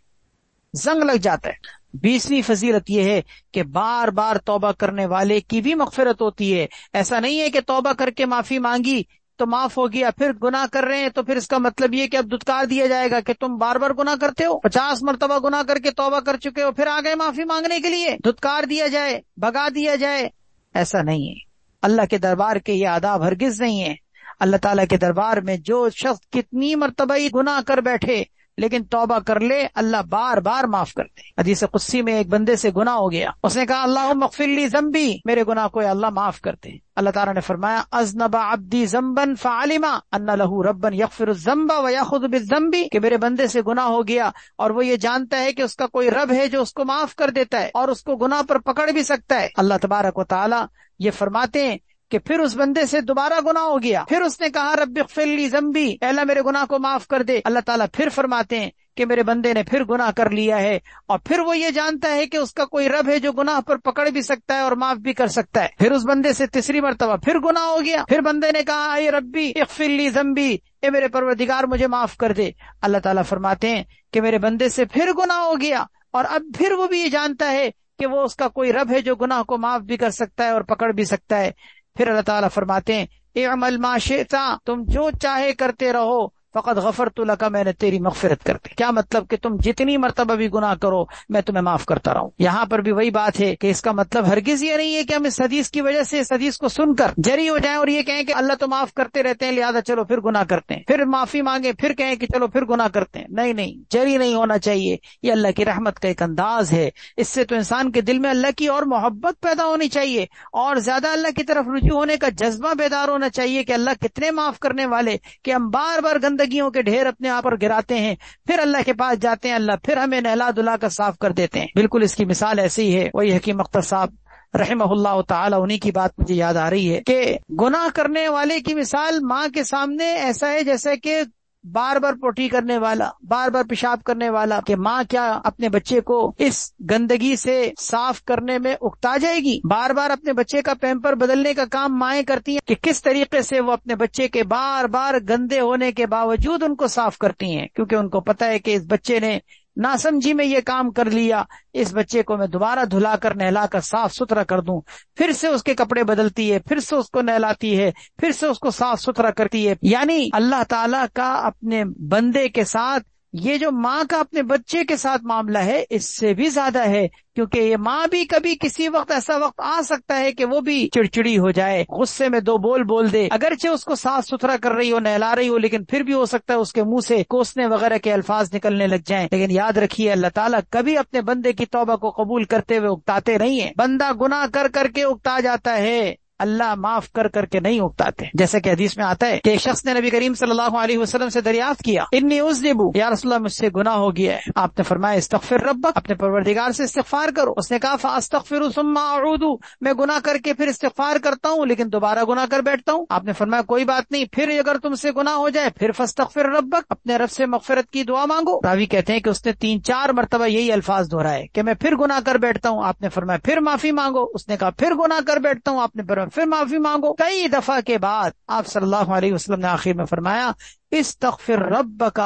زنگ لگ جاتا ہے۔ 20ویں فضیلت یہ ہے کہ بار بار توبہ کرنے والے کی بھی مغفرت ہوتی ہے۔ ایسا نہیں ہے کہ توبہ کر کے معافی مانگی تو معاف ہو گیا، پھر گناہ کر رہے ہیں تو پھر اس کا مطلب یہ کہ اب دھتکار دیا جائے گا کہ تم بار بار گناہ کرتے ہو، 50 مرتبہ گناہ کر کے توبہ کر چکے ہو، پھر آ گئے معافی مانگنے کے لیے، دھتکار دیا جائے، بھگا دیا جائے۔ ایسا نہیں ہے، اللہ کے دربار کے یہ آداب ہرگز نہیں ہے۔ اللہ تعالیٰ کے دربار میں جو شخص کتنی مرتبہ ہی گناہ کر بیٹھے لیکن توبہ کر لے، اللہ بار بار معاف کرتے۔ حدیث قدسی میں ایک بندے سے گناہ ہو گیا، اس نے کہا اللہم اغفر لی ذنبی، میرے گناہ کو اللہ معاف کرتے۔ اللہ تعالیٰ نے فرمایا اذنب عبدی ذنبا فعلم ان لہ ربا یغفر الذنب ویأخذ بالذنب، کہ میرے بندے سے گناہ ہو گیا اور وہ یہ جانتا ہے کہ اس کا کوئی رب ہے جو اس کو معاف کر دیتا ہے اور اس کو گناہ پر پکڑ بھی سکتا ہے۔ اللہ تبارک و تعالیٰ یہ فرماتے ہیں کہ پھر اس بندے سے دوبارہ گناہ ہو گیا، پھر اس نے کہا رب اغفر لی ذنبی، اے اللہ میرے گناہ کو معاف کر دے۔ اللہ تعالیٰ پھر فرماتے ہیں کہ میرے بندے نے پھر گناہ کر لیا ہے اور پھر وہ یہ جانتا ہے کہ اس کا کوئی رب ہے جو گناہ پر پکڑ بھی سکتا ہے اور معاف بھی کر سکتا ہے۔ پھر اس بندے سے تیسری مرتبہ پھر گناہ ہو گیا، پھر بندے نے کہا اے ربی اغفر لی ذنبی، اے میرے پروردگار مجھے معاف کر دے۔ اللہ تعالیٰ فرماتے ہیں کہ میرے بندے سے پھر گناہ ہو گیا اور اب پھر وہ بھی یہ جانتا ہے کہ وہ اس کا کوئی رب ہے جو گناہ کو معاف بھی کر سکتا ہے اور پکڑ بھی سکتا ہے۔ پھر اللہ تعالیٰ فرماتے ہیں اعمل ما شئت، تم جو چاہے کرتے رہو، فقد غفرت لک، میں نے تیری مغفرت کر دی۔ کیا مطلب کہ تم جتنی مرتبہ بھی گناہ کرو میں تمہیں معاف کرتا رہوں۔ یہاں پر بھی وہی بات ہے کہ اس کا مطلب ہرگز یہ نہیں ہے کہ ہم اس حدیث کی وجہ سے اس حدیث کو سن کر جری ہو جائیں اور یہ کہیں کہ اللہ تو معاف کرتے رہتے ہیں لہذا چلو پھر گناہ کرتے ہیں، پھر معافی مانگے پھر کہیں کہ چلو پھر گناہ کرتے ہیں۔ نہیں نہیں، جری نہیں ہونا چاہیے، یہ اللہ کی رحمت کا ایک انداز ہے۔ اس سے تو انسان کے دل میں اللہ کی اور محبت پیدا ہونی چاہیے اور زیادہ اللہ کی طرف رجوع ہونے کا جذبہ بیدار ہونا چاہیے کہ اللہ کتنے معاف کرنے والے، کہ ہم بار بار گندگیوں کے ڈھیر اپنے آپ پر گراتے ہیں، پھر اللہ کے پاس جاتے ہیں، اللہ پھر ہمیں نہلا دھلا کر صاف کر دیتے ہیں۔ بالکل اس کی مثال ایسی ہے، وہی حکیم اختر صاحب رحمہ اللہ تعالی، انہی کی بات مجھے یاد آ رہی ہے کہ گناہ کرنے والے کی مثال ماں کے سامنے ایسا ہے جیسے کہ بار بار پوٹی کرنے والا، بار بار پیشاب کرنے والا، کہ ماں کیا اپنے بچے کو اس گندگی سے صاف کرنے میں اکتا جائے گی؟ بار بار اپنے بچے کا پیمپر بدلنے کا کام مائیں کرتی ہیں کہ کس طریقے سے وہ اپنے بچے کے بار بار گندے ہونے کے باوجود ان کو صاف کرتی ہیں، کیونکہ ان کو پتہ ہے کہ اس بچے نے ناسمجھی میں یہ کام کر لیا، اس بچے کو میں دوبارہ دھلا کر نہلا کر صاف ستھرا کر دوں۔ پھر سے اس کے کپڑے بدلتی ہے، پھر سے اس کو نہلاتی ہے، پھر سے اس کو صاف ستھرا کرتی ہے۔ یعنی اللہ تعالیٰ کا اپنے بندے کے ساتھ یہ جو ماں کا اپنے بچے کے ساتھ معاملہ ہے اس سے بھی زیادہ ہے، کیونکہ یہ ماں بھی کبھی کسی وقت ایسا وقت آ سکتا ہے کہ وہ بھی چڑچڑی ہو جائے، غصے میں دو بول دے، اگرچہ اس کو صاف ستھرا کر رہی ہو، نہلا رہی ہو، لیکن پھر بھی ہو سکتا ہے اس کے منہ سے کوسنے وغیرہ کے الفاظ نکلنے لگ جائیں۔ لیکن یاد رکھیے اللہ تعالیٰ کبھی اپنے بندے کی توبہ کو قبول کرتے ہوئے اکتاتے نہیں ہیں۔ بندہ گناہ کر کے اکتا جاتا ہے، اللہ معاف کر کے نہیں اکتاتے۔ جیسا کہ حدیث میں آتا ہے کہ ایک شخص نے نبی کریم صلی اللہ علیہ وسلم سے دریافت کیا انی اذنب، یا رسول اللہ مجھ سے گناہ ہو گیا ہے۔ آپ نے فرمایا استغفر ربک، اپنے پروردگار سے استغفار کرو۔ اس نے کہا فاستغفر ثم اعود، میں گناہ کر کے پھر استغفار کرتا ہوں لیکن دوبارہ گناہ کر بیٹھتا ہوں۔ آپ نے فرمایا کوئی بات نہیں، پھر اگر تم سے گناہ ہو جائے پھر فاستغفر ربک، اپنے رب سے مغفرت کی دعا مانگو۔ راوی کہتے ہیں کہ اس نے 3-4 مرتبہ یہی الفاظ دہرائے کہ میں پھر گناہ کر بیٹھتا ہوں۔ آپ نے فرمایا پھر معافی مانگو۔ اس نے کہا پھر گناہ کر بیٹھتا ہوں۔ آپ نے فرمایا پھر معافی مانگو۔ کئی دفعہ کے بعد آپ صلی اللہ علیہ وسلم نے آخر میں فرمایا استغفر ربک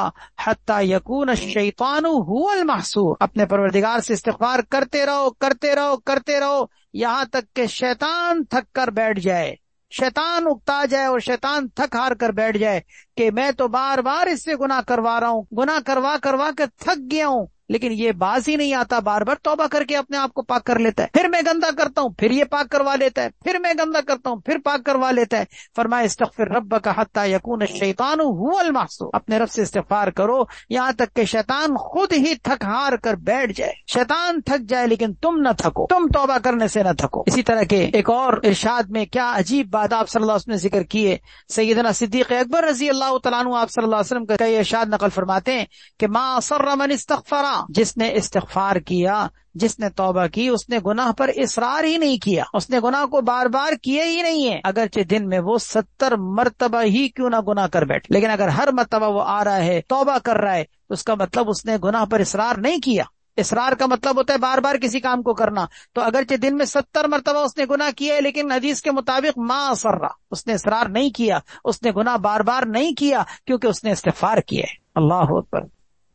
حتی یکون الشیطان هو المحسور، اپنے پروردگار سے استغفار کرتے رہو یہاں تک کہ شیطان تھک کر بیٹھ جائے، شیطان اکتا جائے اور شیطان تھک ہار کر بیٹھ جائے کہ میں تو بار بار اس سے گناہ کروا رہا ہوں، گناہ کروا کر تھک گیا ہوں، لیکن یہ باز ہی نہیں آتا، بار بار توبہ کر کے اپنے آپ کو پاک کر لیتا ہے، پھر میں گندا کرتا ہوں پھر یہ پاک کروا لیتا ہے، پھر میں گندا کرتا ہوں پھر پاک کروا لیتا ہے۔ فرمایا استغفر ربک حتی یکون الشیطان هو المحسور، اپنے رب سے استغفار کرو یہاں تک کہ شیطان خود ہی تھک ہار کر بیٹھ جائے، شیطان تھک جائے لیکن تم نہ تھکو، تم توبہ کرنے سے نہ تھکو۔ اسی طرح کے ایک اور ارشاد میں کیا عجیب بات آپ صلی اللہ علیہ وسلم نے ذکر کی ہے، سیدنا صدیق اکبر رضی اللہ تعالیٰ عنہ آپ صلی اللہ علیہ وسلم کا یہ ارشاد نقل فرماتے ہیں کہ ما اصر من استغفر جس نے استغفار کیا، جس نے توبہ کی، اس نے گناہ پر اصرار ہی نہیں کیا، اس نے گناہ کو بار بار کیا ہی نہیں ہے، اگرچہ دن میں وہ 70 مرتبہ ہی کیوں نہ گناہ کر بیٹھے، لیکن اگر ہر مرتبہ وہ آ رہا ہے، توبہ کر رہا ہے، تو اس کا مطلب اس نے گناہ پر اصرار نہیں کیا۔ اصرار کا مطلب ہوتا ہے بار بار کسی کام کو کرنا، تو اگرچہ دن میں 70 مرتبہ اس نے گناہ کیا ہے، لیکن حدیث کے مطابق ما اصر، اس نے اصرار نہیں کیا، اس نے گناہ بار بار نہیں کیا، کیونکہ اس نے استغفار کیا ہے۔ اللہ اکبر۔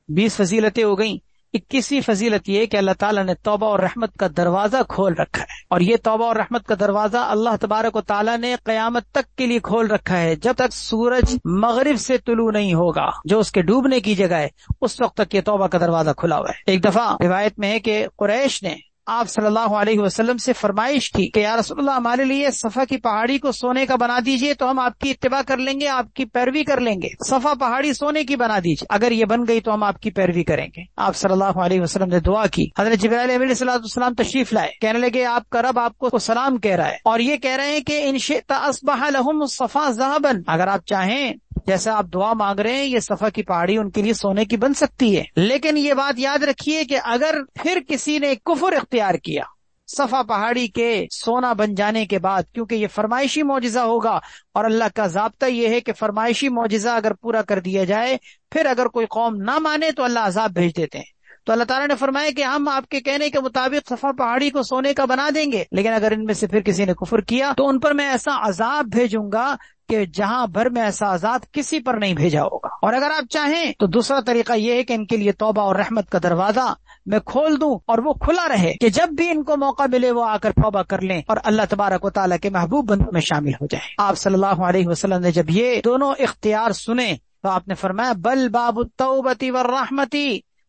20 فضیلتیں ہو گئیں۔ 21ویں فضیلت یہ کہ اللہ تعالیٰ نے توبہ اور رحمت کا دروازہ کھول رکھا ہے، اور یہ توبہ اور رحمت کا دروازہ اللہ تبارک و تعالیٰ نے قیامت تک کے لیے کھول رکھا ہے، جب تک سورج مغرب سے طلوع نہیں ہوگا، جو اس کے ڈوبنے کی جگہ ہے، اس وقت تک یہ توبہ کا دروازہ کھلا ہوا ہے۔ ایک دفعہ روایت میں ہے کہ قریش نے آپ صلی اللہ علیہ وسلم سے فرمائش کی کہ یا رسول اللہ، ہمارے لیے صفا کی پہاڑی کو سونے کا بنا دیجئے تو ہم آپ کی اتباع کر لیں گے، آپ کی پیروی کر لیں گے۔ صفا پہاڑی سونے کی بنا دیجئے، اگر یہ بن گئی تو ہم آپ کی پیروی کریں گے۔ آپ صلی اللہ علیہ وسلم نے دعا کی، حضرت جبرائیل علیہ السلام تشریف لائے، کہنے لگے آپ کا رب آپ کو سلام کہہ رہا ہے، اور یہ کہہ رہے ہیں کہ ان شئت اصبح لهم الصفا ذهبا، اگر آپ چاہیں جیسا آپ دعا مانگ رہے ہیں، یہ صفا کی پہاڑی ان کے لیے سونے کی بن سکتی ہے، لیکن یہ بات یاد رکھیے کہ اگر پھر کسی نے کفر اختیار کیا صفا پہاڑی کے سونا بن جانے کے بعد، کیونکہ یہ فرمائشی معجزہ ہوگا، اور اللہ کا ضابطہ یہ ہے کہ فرمائشی معجزہ اگر پورا کر دیا جائے، پھر اگر کوئی قوم نہ مانے تو اللہ عذاب بھیج دیتے ہیں۔ تو اللہ تعالیٰ نے فرمایا کہ ہم آپ کے کہنے کے مطابق صفا پہاڑی کو سونے کا بنا دیں گے، لیکن اگر ان میں سے پھر کسی نے کفر کیا تو ان پر میں ایسا عذاب بھیجوں گا کہ جہاں بھر میں ایسا عذاب کسی پر نہیں بھیجا ہوگا۔ اور اگر آپ چاہیں تو دوسرا طریقہ یہ ہے کہ ان کے لیے توبہ اور رحمت کا دروازہ میں کھول دوں، اور وہ کھلا رہے کہ جب بھی ان کو موقع ملے وہ آ کر توبہ کر لیں اور اللہ تبارک و تعالیٰ کے محبوب بندوں میں شامل ہو جائیں۔ آپ صلی اللہ علیہ وسلم نے جب یہ دونوں اختیار سنے تو آپ نے فرمایا بل باب التوبۃ والرحمۃ،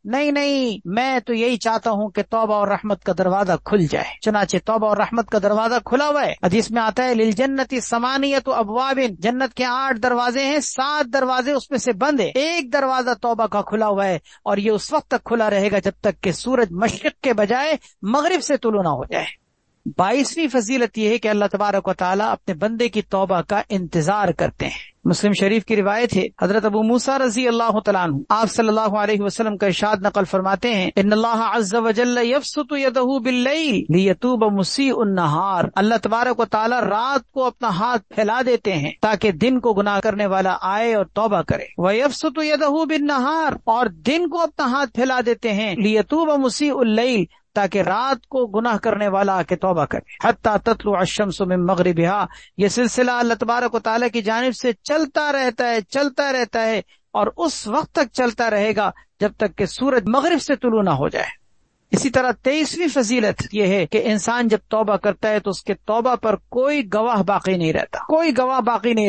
نہیں، میں تو یہی چاہتا ہوں کہ توبہ اور رحمت کا دروازہ کھل جائے۔ چنانچہ توبہ اور رحمت کا دروازہ کھلا ہوا ہے۔ حدیث میں آتا ہے للجنۃ ثمانیۃ ابواب، جنت کے 8 دروازے ہیں، 7 دروازے اس میں سے بند ہیں، ایک دروازہ توبہ کا کھلا ہوا ہے، اور یہ اس وقت تک کھلا رہے گا جب تک کہ سورج مشرق کے بجائے مغرب سے طلوع نہ ہو جائے۔ 22ویں فضیلت یہ ہے کہ اللہ تبارک و تعالیٰ اپنے بندے کی توبہ کا انتظار کرتے ہیں۔ مسلم شریف کی روایت ہے، حضرت ابو موسیٰ رضی اللہ تعالیٰ عنہ آپ صلی اللہ علیہ وسلم کا ارشاد نقل فرماتے ہیں ان اللہ عز وجل یبسط یدہ باللیل لیتوب مسیء النہار، اللہ تبارک و تعالیٰ رات کو اپنا ہاتھ پھیلا دیتے ہیں تاکہ دن کو گناہ کرنے والا آئے اور توبہ کرے، ویبسط یدہ بالنہار، اور دن کو اپنا ہاتھ پھیلا دیتے ہیں لیتوب مسیء اللیل، تاکہ رات کو گناہ کرنے والا آ کے توبہ کرے، حتی تطلع الشمس من مغربها، یہ سلسلہ اللہ تبارک و تعالیٰ کی جانب سے چلتا رہتا ہے اور اس وقت تک چلتا رہے گا جب تک کہ سورج مغرب سے طلوع نہ ہو جائے۔ اسی طرح 23ویں فضیلت یہ ہے کہ انسان جب توبہ کرتا ہے تو اس کے توبہ پر کوئی گواہ باقی نہیں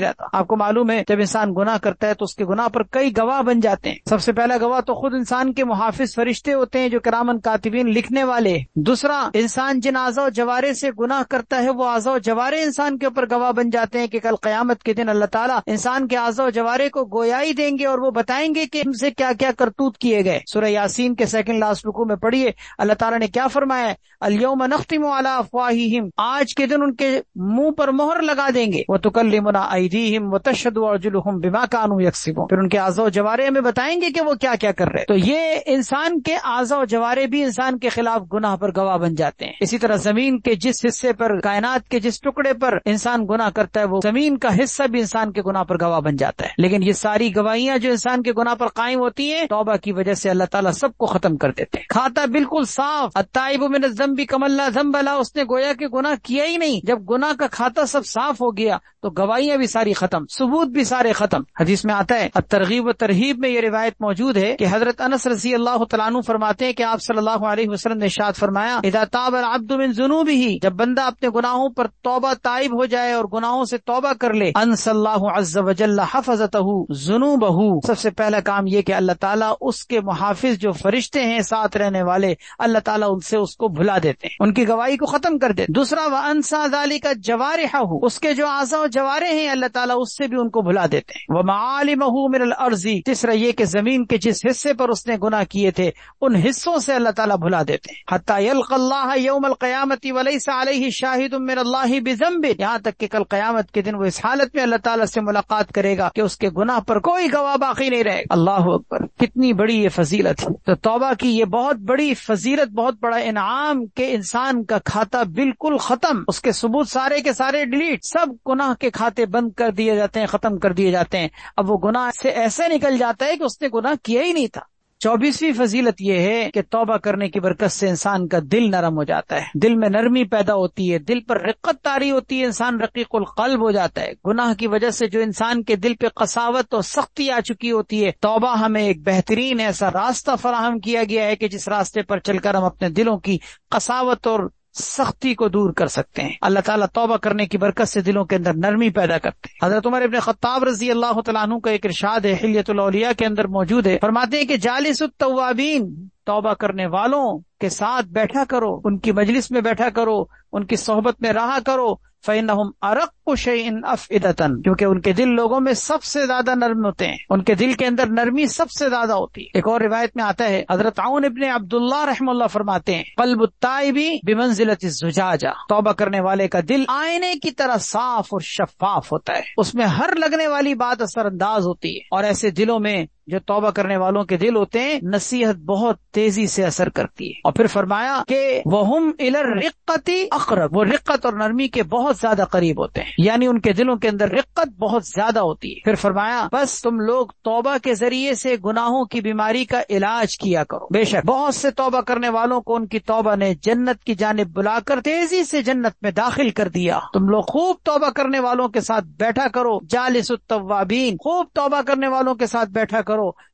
رہتا، آپ کو معلوم ہے جب انسان گناہ کرتا ہے تو اس کے گناہ پر کئی گواہ بن جاتے ہیں۔ سب سے پہلا گواہ تو خود انسان کے محافظ فرشتے ہوتے ہیں جو کرامن کاتبین لکھنے والے۔ دوسرا، انسان جن اعضاء و جوارے سے گناہ کرتا ہے وہ اعضاء و جوارے انسان کے اوپر گواہ بن جاتے ہیں کہ کل قیامت کے دن اللہ تعالیٰ انسان کے اعضاء و جوارے کو گویائی دیں گے اور وہ بتائیں گے کہ ان سے کیا کیا کرتوت کیے گئے۔ سورہ یاسین کے 2nd لاسٹ رکوع میں پڑھیے اللہ تعالیٰ نے کیا فرمایا ہے، الیوم نختم علی افواہہم، آج کے دن ان کے منہ پر مہر لگا دیں گے، وتکلمنا ایدیہم وتشہد ارجلہم بما کانوا یکسبون، پھر ان کے اعضاء و جوارے ہمیں بتائیں گے کہ وہ کیا کیا کر رہے۔ تو یہ انسان کے اعضاء و جوارے بھی انسان کے خلاف گناہ پر گواہ بن جاتے ہیں۔ اسی طرح زمین کے جس حصے پر، کائنات کے جس ٹکڑے پر انسان گناہ کرتا ہے وہ زمین کا حصہ بھی انسان کے گناہ پر گواہ بن جاتا ہے۔ لیکن یہ ساری گواہیاں جو انسان کے گناہ پر قائم ہوتی ہیں، توبہ کی وجہ سے اللہ تعالیٰ سب کو ختم کر دیتے ہیں۔ کھاتا بالکل صاف، التائب من الذنب کمن لا ذنب له، اس نے گویا کہ گناہ کیا ہی نہیں۔ جب گناہ کا کھاتا سب صاف ہو گیا تو گواہیاں بھی ساری ختم، ثبوت بھی سارے ختم۔ حدیث میں آتا ہے الترغیب و ترہیب میں یہ روایت موجود ہے کہ حضرت انس رضی اللہ تعالیٰ عنہ فرماتے ہیں کہ آپ صلی اللہ علیہ وسلم نے ارشاد فرمایا اذا تاب العبد من ذنوبہ، جب بندہ اپنے گناہوں پر توبہ تائب ہو جائے اور گناہوں سے توبہ کر لے، انس اللہ عز وجل حفظتہ ذنوبہ، سب سے پہلا کام یہ کہ اللہ تعالیٰ اس کے محافظ جو فرشتے ہیں ساتھ رہنے والے اللہ تعالیٰ ان سے اس کو بھلا دیتے ہیں، ان کی گواہی کو ختم کر دیتے۔ دوسرا وَأَنْسَى ذَلِكَ جَوَارِحَهُ، اس کے جو اعضاء و جوارح ہیں اللہ تعالیٰ اس سے بھی ان کو بھلا دیتے ہیں۔ وَمَعَالِمَهُ مِنَ الْأَرْضِ، تیسرا یہ کہ زمین کے جس حصے پر اس نے گناہ کیے تھے ان حصوں سے اللہ تعالیٰ بھلا دیتے ہیں۔ حَتَّى يَلْقَى اللَّهَ يَوْمَ الْقِيَامَةِ وَلَيْسَ عَلَيْهِ شَاهِدٌ مِّنَ اللَّهِ بِذَنبٍ، یہاں تک کہ کل قیامت کے دن وہ اس حالت میں اللہ تعالیٰ سے ملاقات کرے گا کہ اس کے گناہ پر کوئی گواہ باقی نہیں رہے گا۔ اللہ اکبر، کتنی بڑی یہ فضیلت ہے۔ تو توبہ کی یہ بہت بڑی فضیلت، بہت بڑا انعام کہ انسان کا کھاتا بالکل ختم، اس کے ثبوت سارے کے سارے ڈیلیٹ، سب گناہ کے کھاتے بند کر دیے جاتے ہیں، ختم کر دیے جاتے ہیں۔ اب وہ گناہ سے ایسے نکل جاتا ہے کہ اس نے گناہ کیا ہی نہیں تھا۔ 24ویں فضیلت یہ ہے کہ توبہ کرنے کی برکت سے انسان کا دل نرم ہو جاتا ہے، دل میں نرمی پیدا ہوتی ہے، دل پر رقت طاری ہوتی ہے، انسان رقیق القلب ہو جاتا ہے۔ گناہ کی وجہ سے جو انسان کے دل پہ قساوت اور سختی آ چکی ہوتی ہے، توبہ ہمیں ایک بہترین ایسا راستہ فراہم کیا گیا ہے کہ جس راستے پر چل کر ہم اپنے دلوں کی قساوت اور سختی کو دور کر سکتے ہیں۔ اللہ تعالیٰ توبہ کرنے کی برکت سے دلوں کے اندر نرمی پیدا کرتے ہیں۔ حضرت عمر ابن خطاب رضی اللہ تعالیٰ عنہ کا ایک ارشاد ہے، حلیۃ الاولیاء کے اندر موجود ہے، فرماتے ہیں کہ جالس التوابین، توبہ کرنے والوں کے ساتھ بیٹھا کرو، ان کی مجلس میں بیٹھا کرو، ان کی صحبت میں رہا کرو، فَإِنَّهُمْ أَرَقُّ شَيْءٍ أَفْئِدَةً، کیونکہ ان کے دل لوگوں میں سب سے زیادہ نرم ہوتے ہیں، ان کے دل کے اندر نرمی سب سے زیادہ ہوتی ہے۔ ایک اور روایت میں آتا ہے، حضرت عون ابن عبداللہ رحم اللہ فرماتے ہیں، قلب التائب بمنزلۃ الزجاجہ، توبہ کرنے والے کا دل آئینے کی طرح صاف اور شفاف ہوتا ہے، اس میں ہر لگنے والی بات اثر انداز ہوتی ہے، اور ایسے دلوں میں جو توبہ کرنے والوں کے دل ہوتے ہیں نصیحت بہت تیزی سے اثر کرتی ہے۔ اور پھر فرمایا کہ وَهُمْ إِلَى الرِّقَّةِ أَقْرَبُ، وہ رقت اور نرمی کے بہت زیادہ قریب ہوتے ہیں، یعنی ان کے دلوں کے اندر رقت بہت زیادہ ہوتی ہے۔ پھر فرمایا بس تم لوگ توبہ کے ذریعے سے گناہوں کی بیماری کا علاج کیا کرو، بے شک بہت سے توبہ کرنے والوں کو ان کی توبہ نے جنت کی جانب بلا کر تیزی سے جنت میں داخل کر دیا۔ تم لوگ خوب توبہ کرنے والوں کے ساتھ بیٹھا کرو، جالس التوابین، خوب توبہ کرنے والوں کے ساتھ بیٹھا کرو،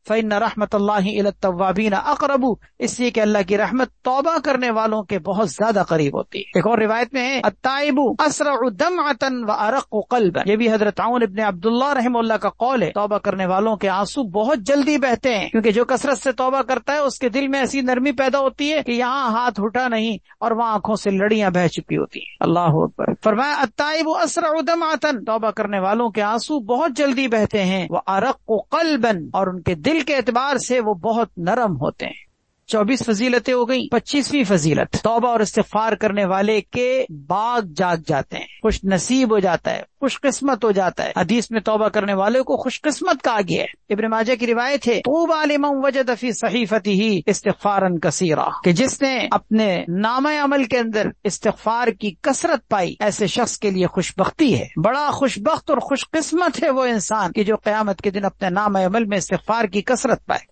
فإن رحمت اللہ الی التوابین اقرب، اس لیے کہ اللہ کی رحمت توبہ کرنے والوں کے بہت زیادہ قریب ہوتی ہے۔ ایک اور روایت میں ہے، التائب اسرع دمعۃ وارق قلبا، یہ بھی حضرت عون ابن عبداللہ رحم اللہ کا قول ہے، توبہ کرنے والوں کے آنسو بہت جلدی بہتے ہیں، کیونکہ جو کثرت سے توبہ کرتا ہے اس کے دل میں ایسی نرمی پیدا ہوتی ہے کہ یہاں ہاتھ اٹھا نہیں اور وہاں آنکھوں سے لڑیاں بہہ چکی ہوتی ہیں۔ اللہ اکبر۔ فرمایا التائب اسرع دمعۃ، توبہ کرنے والوں کے آنسو بہت جلدی بہتے ہیں، وارق قلبا، اور ان کے دل کے اعتبار سے وہ بہت نرم ہوتے ہیں۔ 24 فضیلتیں ہو گئیں۔ 25ویں فضیلت، توبہ اور استغفار کرنے والے کے باغ جاگ جاتے ہیں، خوش نصیب ہو جاتا ہے، خوش قسمت ہو جاتا ہے۔ حدیث میں توبہ کرنے والے کو خوش قسمت کہا گیا ہے۔ ابن ماجہ کی روایت ہے، طوبی لمن وجد فی صحیفته استغفارا کثیرا، کہ جس نے اپنے نامہ عمل کے اندر استغفار کی کثرت پائی، ایسے شخص کے لیے خوش بختی ہے، بڑا خوش بخت اور خوش قسمت ہے وہ انسان کہ جو قیامت کے دن اپنے نامہ عمل میں استغفار کی کثرت پائے۔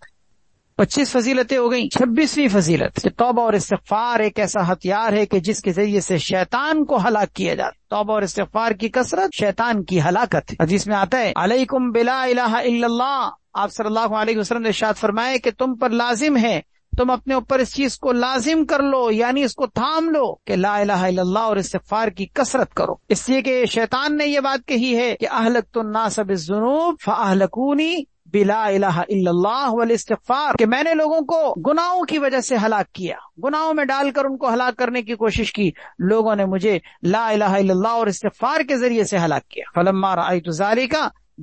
25 فضیلتیں ہو گئیں۔ 26ویں فضیلت کہ توبہ اور استغفار ایک ایسا ہتھیار ہے کہ جس کے ذریعے سے شیطان کو ہلاک کیا جاتا ہے۔ توبہ اور استغفار کی کثرت شیطان کی ہلاکت ہے۔ حدیث میں آتا ہے، علیکم بلا الہ الا اللہ، آپ صلی اللہ علیہ وسلم نے ارشاد فرمائے کہ تم پر لازم ہے، تم اپنے اوپر اس چیز کو لازم کر لو، یعنی اس کو تھام لو کہ لا الہ الا اللہ اور استغفار کی کثرت کرو، اس لیے کہ شیطان نے یہ بات کہی ہے کہ اہلکت الناس بالذنوب فاہلکونی بلا الہ الا اللہ والاستغفار، کہ میں نے لوگوں کو گناہوں کی وجہ سے ہلاک کیا، گناہوں میں ڈال کر ان کو ہلاک کرنے کی کوشش کی، لوگوں نے مجھے لا الہ الا اللہ اور استغفار کے ذریعے سے ہلاک کیا۔ فلما رأیت ذالک،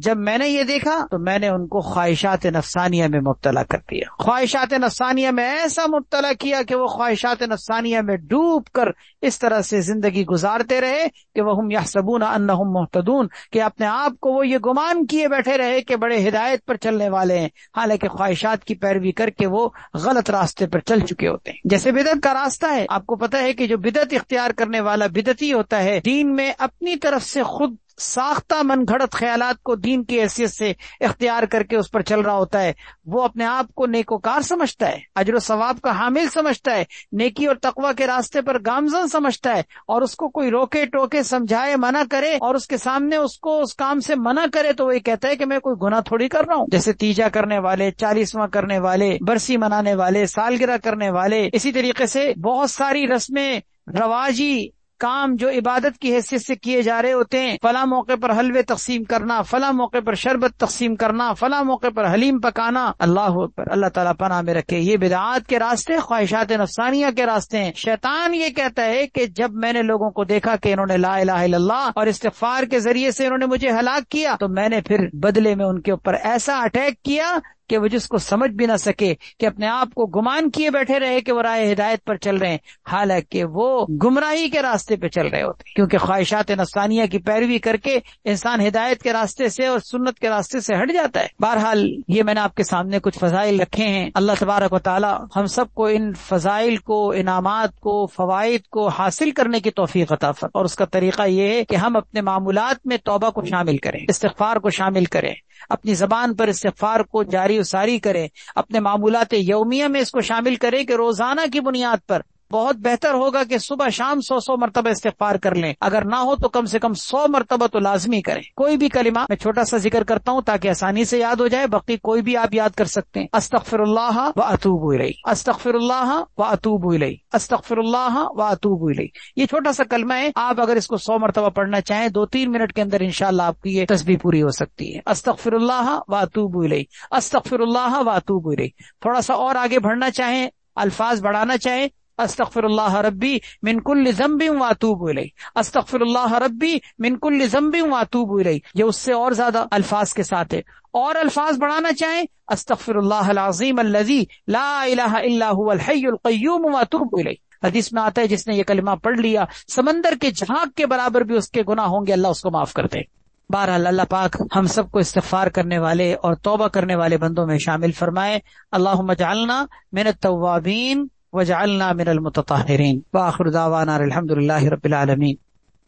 جب میں نے یہ دیکھا تو میں نے ان کو خواہشات نفسانیہ میں مبتلا کر دیا، خواہشات نفسانیہ میں ایسا مبتلا کیا کہ وہ خواہشات نفسانیہ میں ڈوب کر اس طرح سے زندگی گزارتے رہے کہ وہم یحسبون انہم مہتدون، کہ اپنے آپ کو وہ یہ گمان کیے بیٹھے رہے کہ بڑے ہدایت پر چلنے والے ہیں، حالانکہ خواہشات کی پیروی کر کے وہ غلط راستے پر چل چکے ہوتے ہیں۔ جیسے بدعت کا راستہ ہے، آپ کو پتہ ہے کہ جو بدعت اختیار کرنے والا بدعتی ہوتا ہے، دین میں اپنی طرف سے خود ساختہ من گھڑت خیالات کو دین کی حیثیت سے اختیار کر کے اس پر چل رہا ہوتا ہے، وہ اپنے آپ کو نیکوکار سمجھتا ہے، اجر و ثواب کا حامل سمجھتا ہے، نیکی اور تقوی کے راستے پر گامزن سمجھتا ہے، اور اس کو کوئی روکے ٹوکے سمجھائے منع کرے اور اس کے سامنے اس کو اس کام سے منع کرے تو وہ یہ کہتا ہے کہ میں کوئی گناہ تھوڑی کر رہا ہوں۔ جیسے تیجا کرنے والے، 40واں کرنے والے، برسی منانے والے، سالگرہ کرنے والے، اسی طریقے سے بہت ساری رسمیں رواجی کام جو عبادت کی حیثیت سے کیے جا رہے ہوتے ہیں، فلاں موقع پر حلوے تقسیم کرنا، فلاں موقع پر شربت تقسیم کرنا، فلاں موقع پر حلیم پکانا، اللہ اکبر، اللہ تعالیٰ پناہ میں رکھے، یہ بدعات کے راستے، خواہشات نفسانیہ کے راستے ہیں۔ شیطان یہ کہتا ہے کہ جب میں نے لوگوں کو دیکھا کہ انہوں نے لا الہ الا اللہ اور استغفار کے ذریعے سے انہوں نے مجھے ہلاک کیا، تو میں نے پھر بدلے میں ان کے اوپر ایسا اٹیک کیا کہ وہ جس کو سمجھ بھی نہ سکے، کہ اپنے آپ کو گمان کیے بیٹھے رہے کہ وہ راہ ہدایت پر چل رہے ہیں، حالانکہ وہ گمراہی کے راستے پہ چل رہے ہوتے ہیں، کیونکہ خواہشات نفسانیہ کی پیروی کر کے انسان ہدایت کے راستے سے اور سنت کے راستے سے ہٹ جاتا ہے۔ بہرحال یہ میں نے آپ کے سامنے کچھ فضائل رکھے ہیں۔ اللہ تبارک و تعالی ہم سب کو ان فضائل کو، انعامات کو، فوائد کو حاصل کرنے کی توفیق عطا فرمائے، اور اس کا طریقہ یہ ہے کہ ہم اپنے معمولات میں توبہ کو شامل کریں، استغفار کو شامل کریں، اپنی زبان پر استغفار کو جاری و ساری کریں، اپنے معمولات یومیہ میں اس کو شامل کریں کہ روزانہ کی بنیاد پر بہت بہتر ہوگا کہ صبح شام 100 مرتبہ استغفار کر لیں، اگر نہ ہو تو کم سے کم 100 مرتبہ تو لازمی کریں۔ کوئی بھی کلمہ میں چھوٹا سا ذکر کرتا ہوں تاکہ آسانی سے یاد ہو جائے، باقی کوئی بھی آپ یاد کر سکتے ہیں۔ استغفر اللہ و اتوب الیہ، استغفر اللہ و اتوب الیہ، استغفر اللہ و اتوب الیہ، یہ چھوٹا سا کلمہ ہے، آپ اگر اس کو 100 مرتبہ پڑھنا چاہیں 2-3 منٹ کے اندر انشاءاللہ آپ کی یہ تسبیح پوری ہو سکتی ہے۔ استغفر اللہ و اتوب الیہ، استغفر اللہ و اتوب الیہ۔ تھوڑا سا اور آگے بڑھنا چاہیں، الفاظ بڑھانا چاہیں، استغفر اللہ ربی من کل ذنب واتوب الیہ، استغفر اللہ ربی من کل ذنب واتوب الیہ، یہ اس سے اور زیادہ الفاظ کے ساتھ ہے۔ اور الفاظ بڑھانا چاہیں، استغفر اللہ العظیم الذی لا الہ الا هو الحی القیوم واتوب الیہ۔ حدیث میں آتا ہے جس نے یہ کلمہ پڑھ لیا سمندر کے جھاگ کے برابر بھی اس کے گناہ ہوں گے، اللہ اس کو معاف کر دے۔ بہرحال اللہ پاک ہم سب کو استغفار کرنے والے اور توبہ کرنے والے بندوں میں شامل فرمائے۔ اللہم اجعلنا من التوابین وجعلنا من المتطہرین، وآخر دعوانا الحمد للہ رب العالمین۔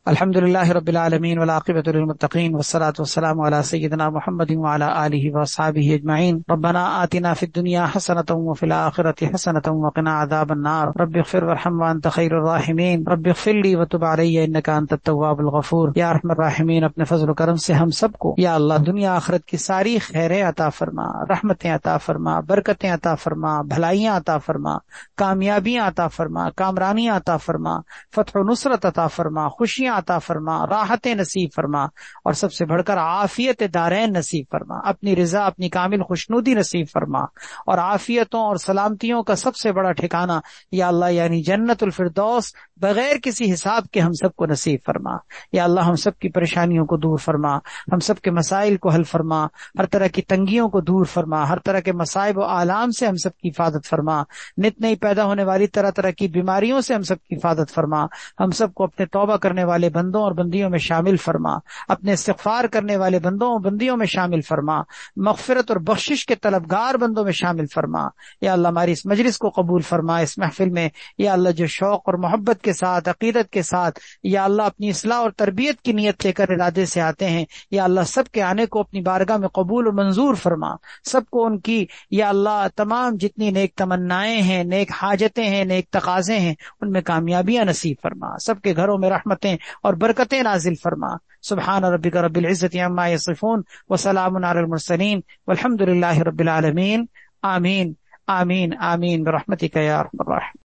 الحمد للہ رب العالمین والعاقبۃ للمتقین والصلاة والسلام علی سیدنا محمد وعلی آلہ واصحابہ اجمعین۔ ربنا آتنا فی الدنیا حسنۃ وفی الآخرۃ حسنۃ وقنا عذاب النار۔ رب اغفر وارحم وانت خیر الراحمین۔ رب اغفر لی وتب علی انک انت التواب الغفور۔ یا ارحم الراحمین، اپنے فضل و کرم سے ہم سب کو یا اللہ دنیا آخرت کی ساری خیریں عطا فرما، رحمتیں عطا فرما، برکتیں عطا فرما، بھلائیاں عطا فرما، کامیابیاں عطا فرما، کامرانیاں عطا فرما، فتح و نصرت عطا فرما، خوشیاں عطا فرما، راحت نصیب فرما، اور سب سے بڑھ کر عافیت دارین نصیب فرما، اپنی رضا، اپنی کامل خوشنودی نصیب فرما، اور عافیتوں اور سلامتیوں کا سب سے بڑا ٹھکانہ یا اللہ یعنی جنت الفردوس بغیر کسی حساب کے ہم سب کو نصیب فرما۔ یا اللہ ہم سب کی پریشانیوں کو دور فرما، ہم سب کے مسائل کو حل فرما، ہر طرح کی تنگیوں کو دور فرما، ہر طرح کے مصائب و آلام سے ہم سب کی حفاظت فرما، نت نئی پیدا ہونے والی طرح طرح کی بیماریوں سے ہم سب کی حفاظت فرما، ہم سب کو اپنے توبہ کرنے والے بندوں اور بندیوں میں شامل فرما، اپنے استغفار کرنے والے بندوں اور بندیوں میں شامل فرما، مغفرت اور بخشش کے طلبگار بندوں میں شامل فرما۔ یا اللہ ہماری اس مجلس کو قبول فرما، اس محفل میں یا اللہ جو شوق اور محبت کے ساتھ، عقیدت کے ساتھ یا اللہ اپنی اصلاح اور تربیت کی نیت لے کر ارادے سے آتے ہیں، یا اللہ سب کے آنے کو اپنی بارگاہ میں قبول و منظور فرما، سب کو ان کی یا اللہ تمام جتنی نیک تمنائیں ہیں، نیک حاجتیں ہیں، نیک تقاضے ہیں، ان میں کامیابیاں نصیب فرما، سب کے گھروں میں رحمتیں اور برکتیں نازل فرما۔ سبحان ربک رب العزت عما یصفون وسلام علی المرسلین والحمد للہ رب العالمین۔ آمین آمین آمین برحمتک یا ارحم الراحمین۔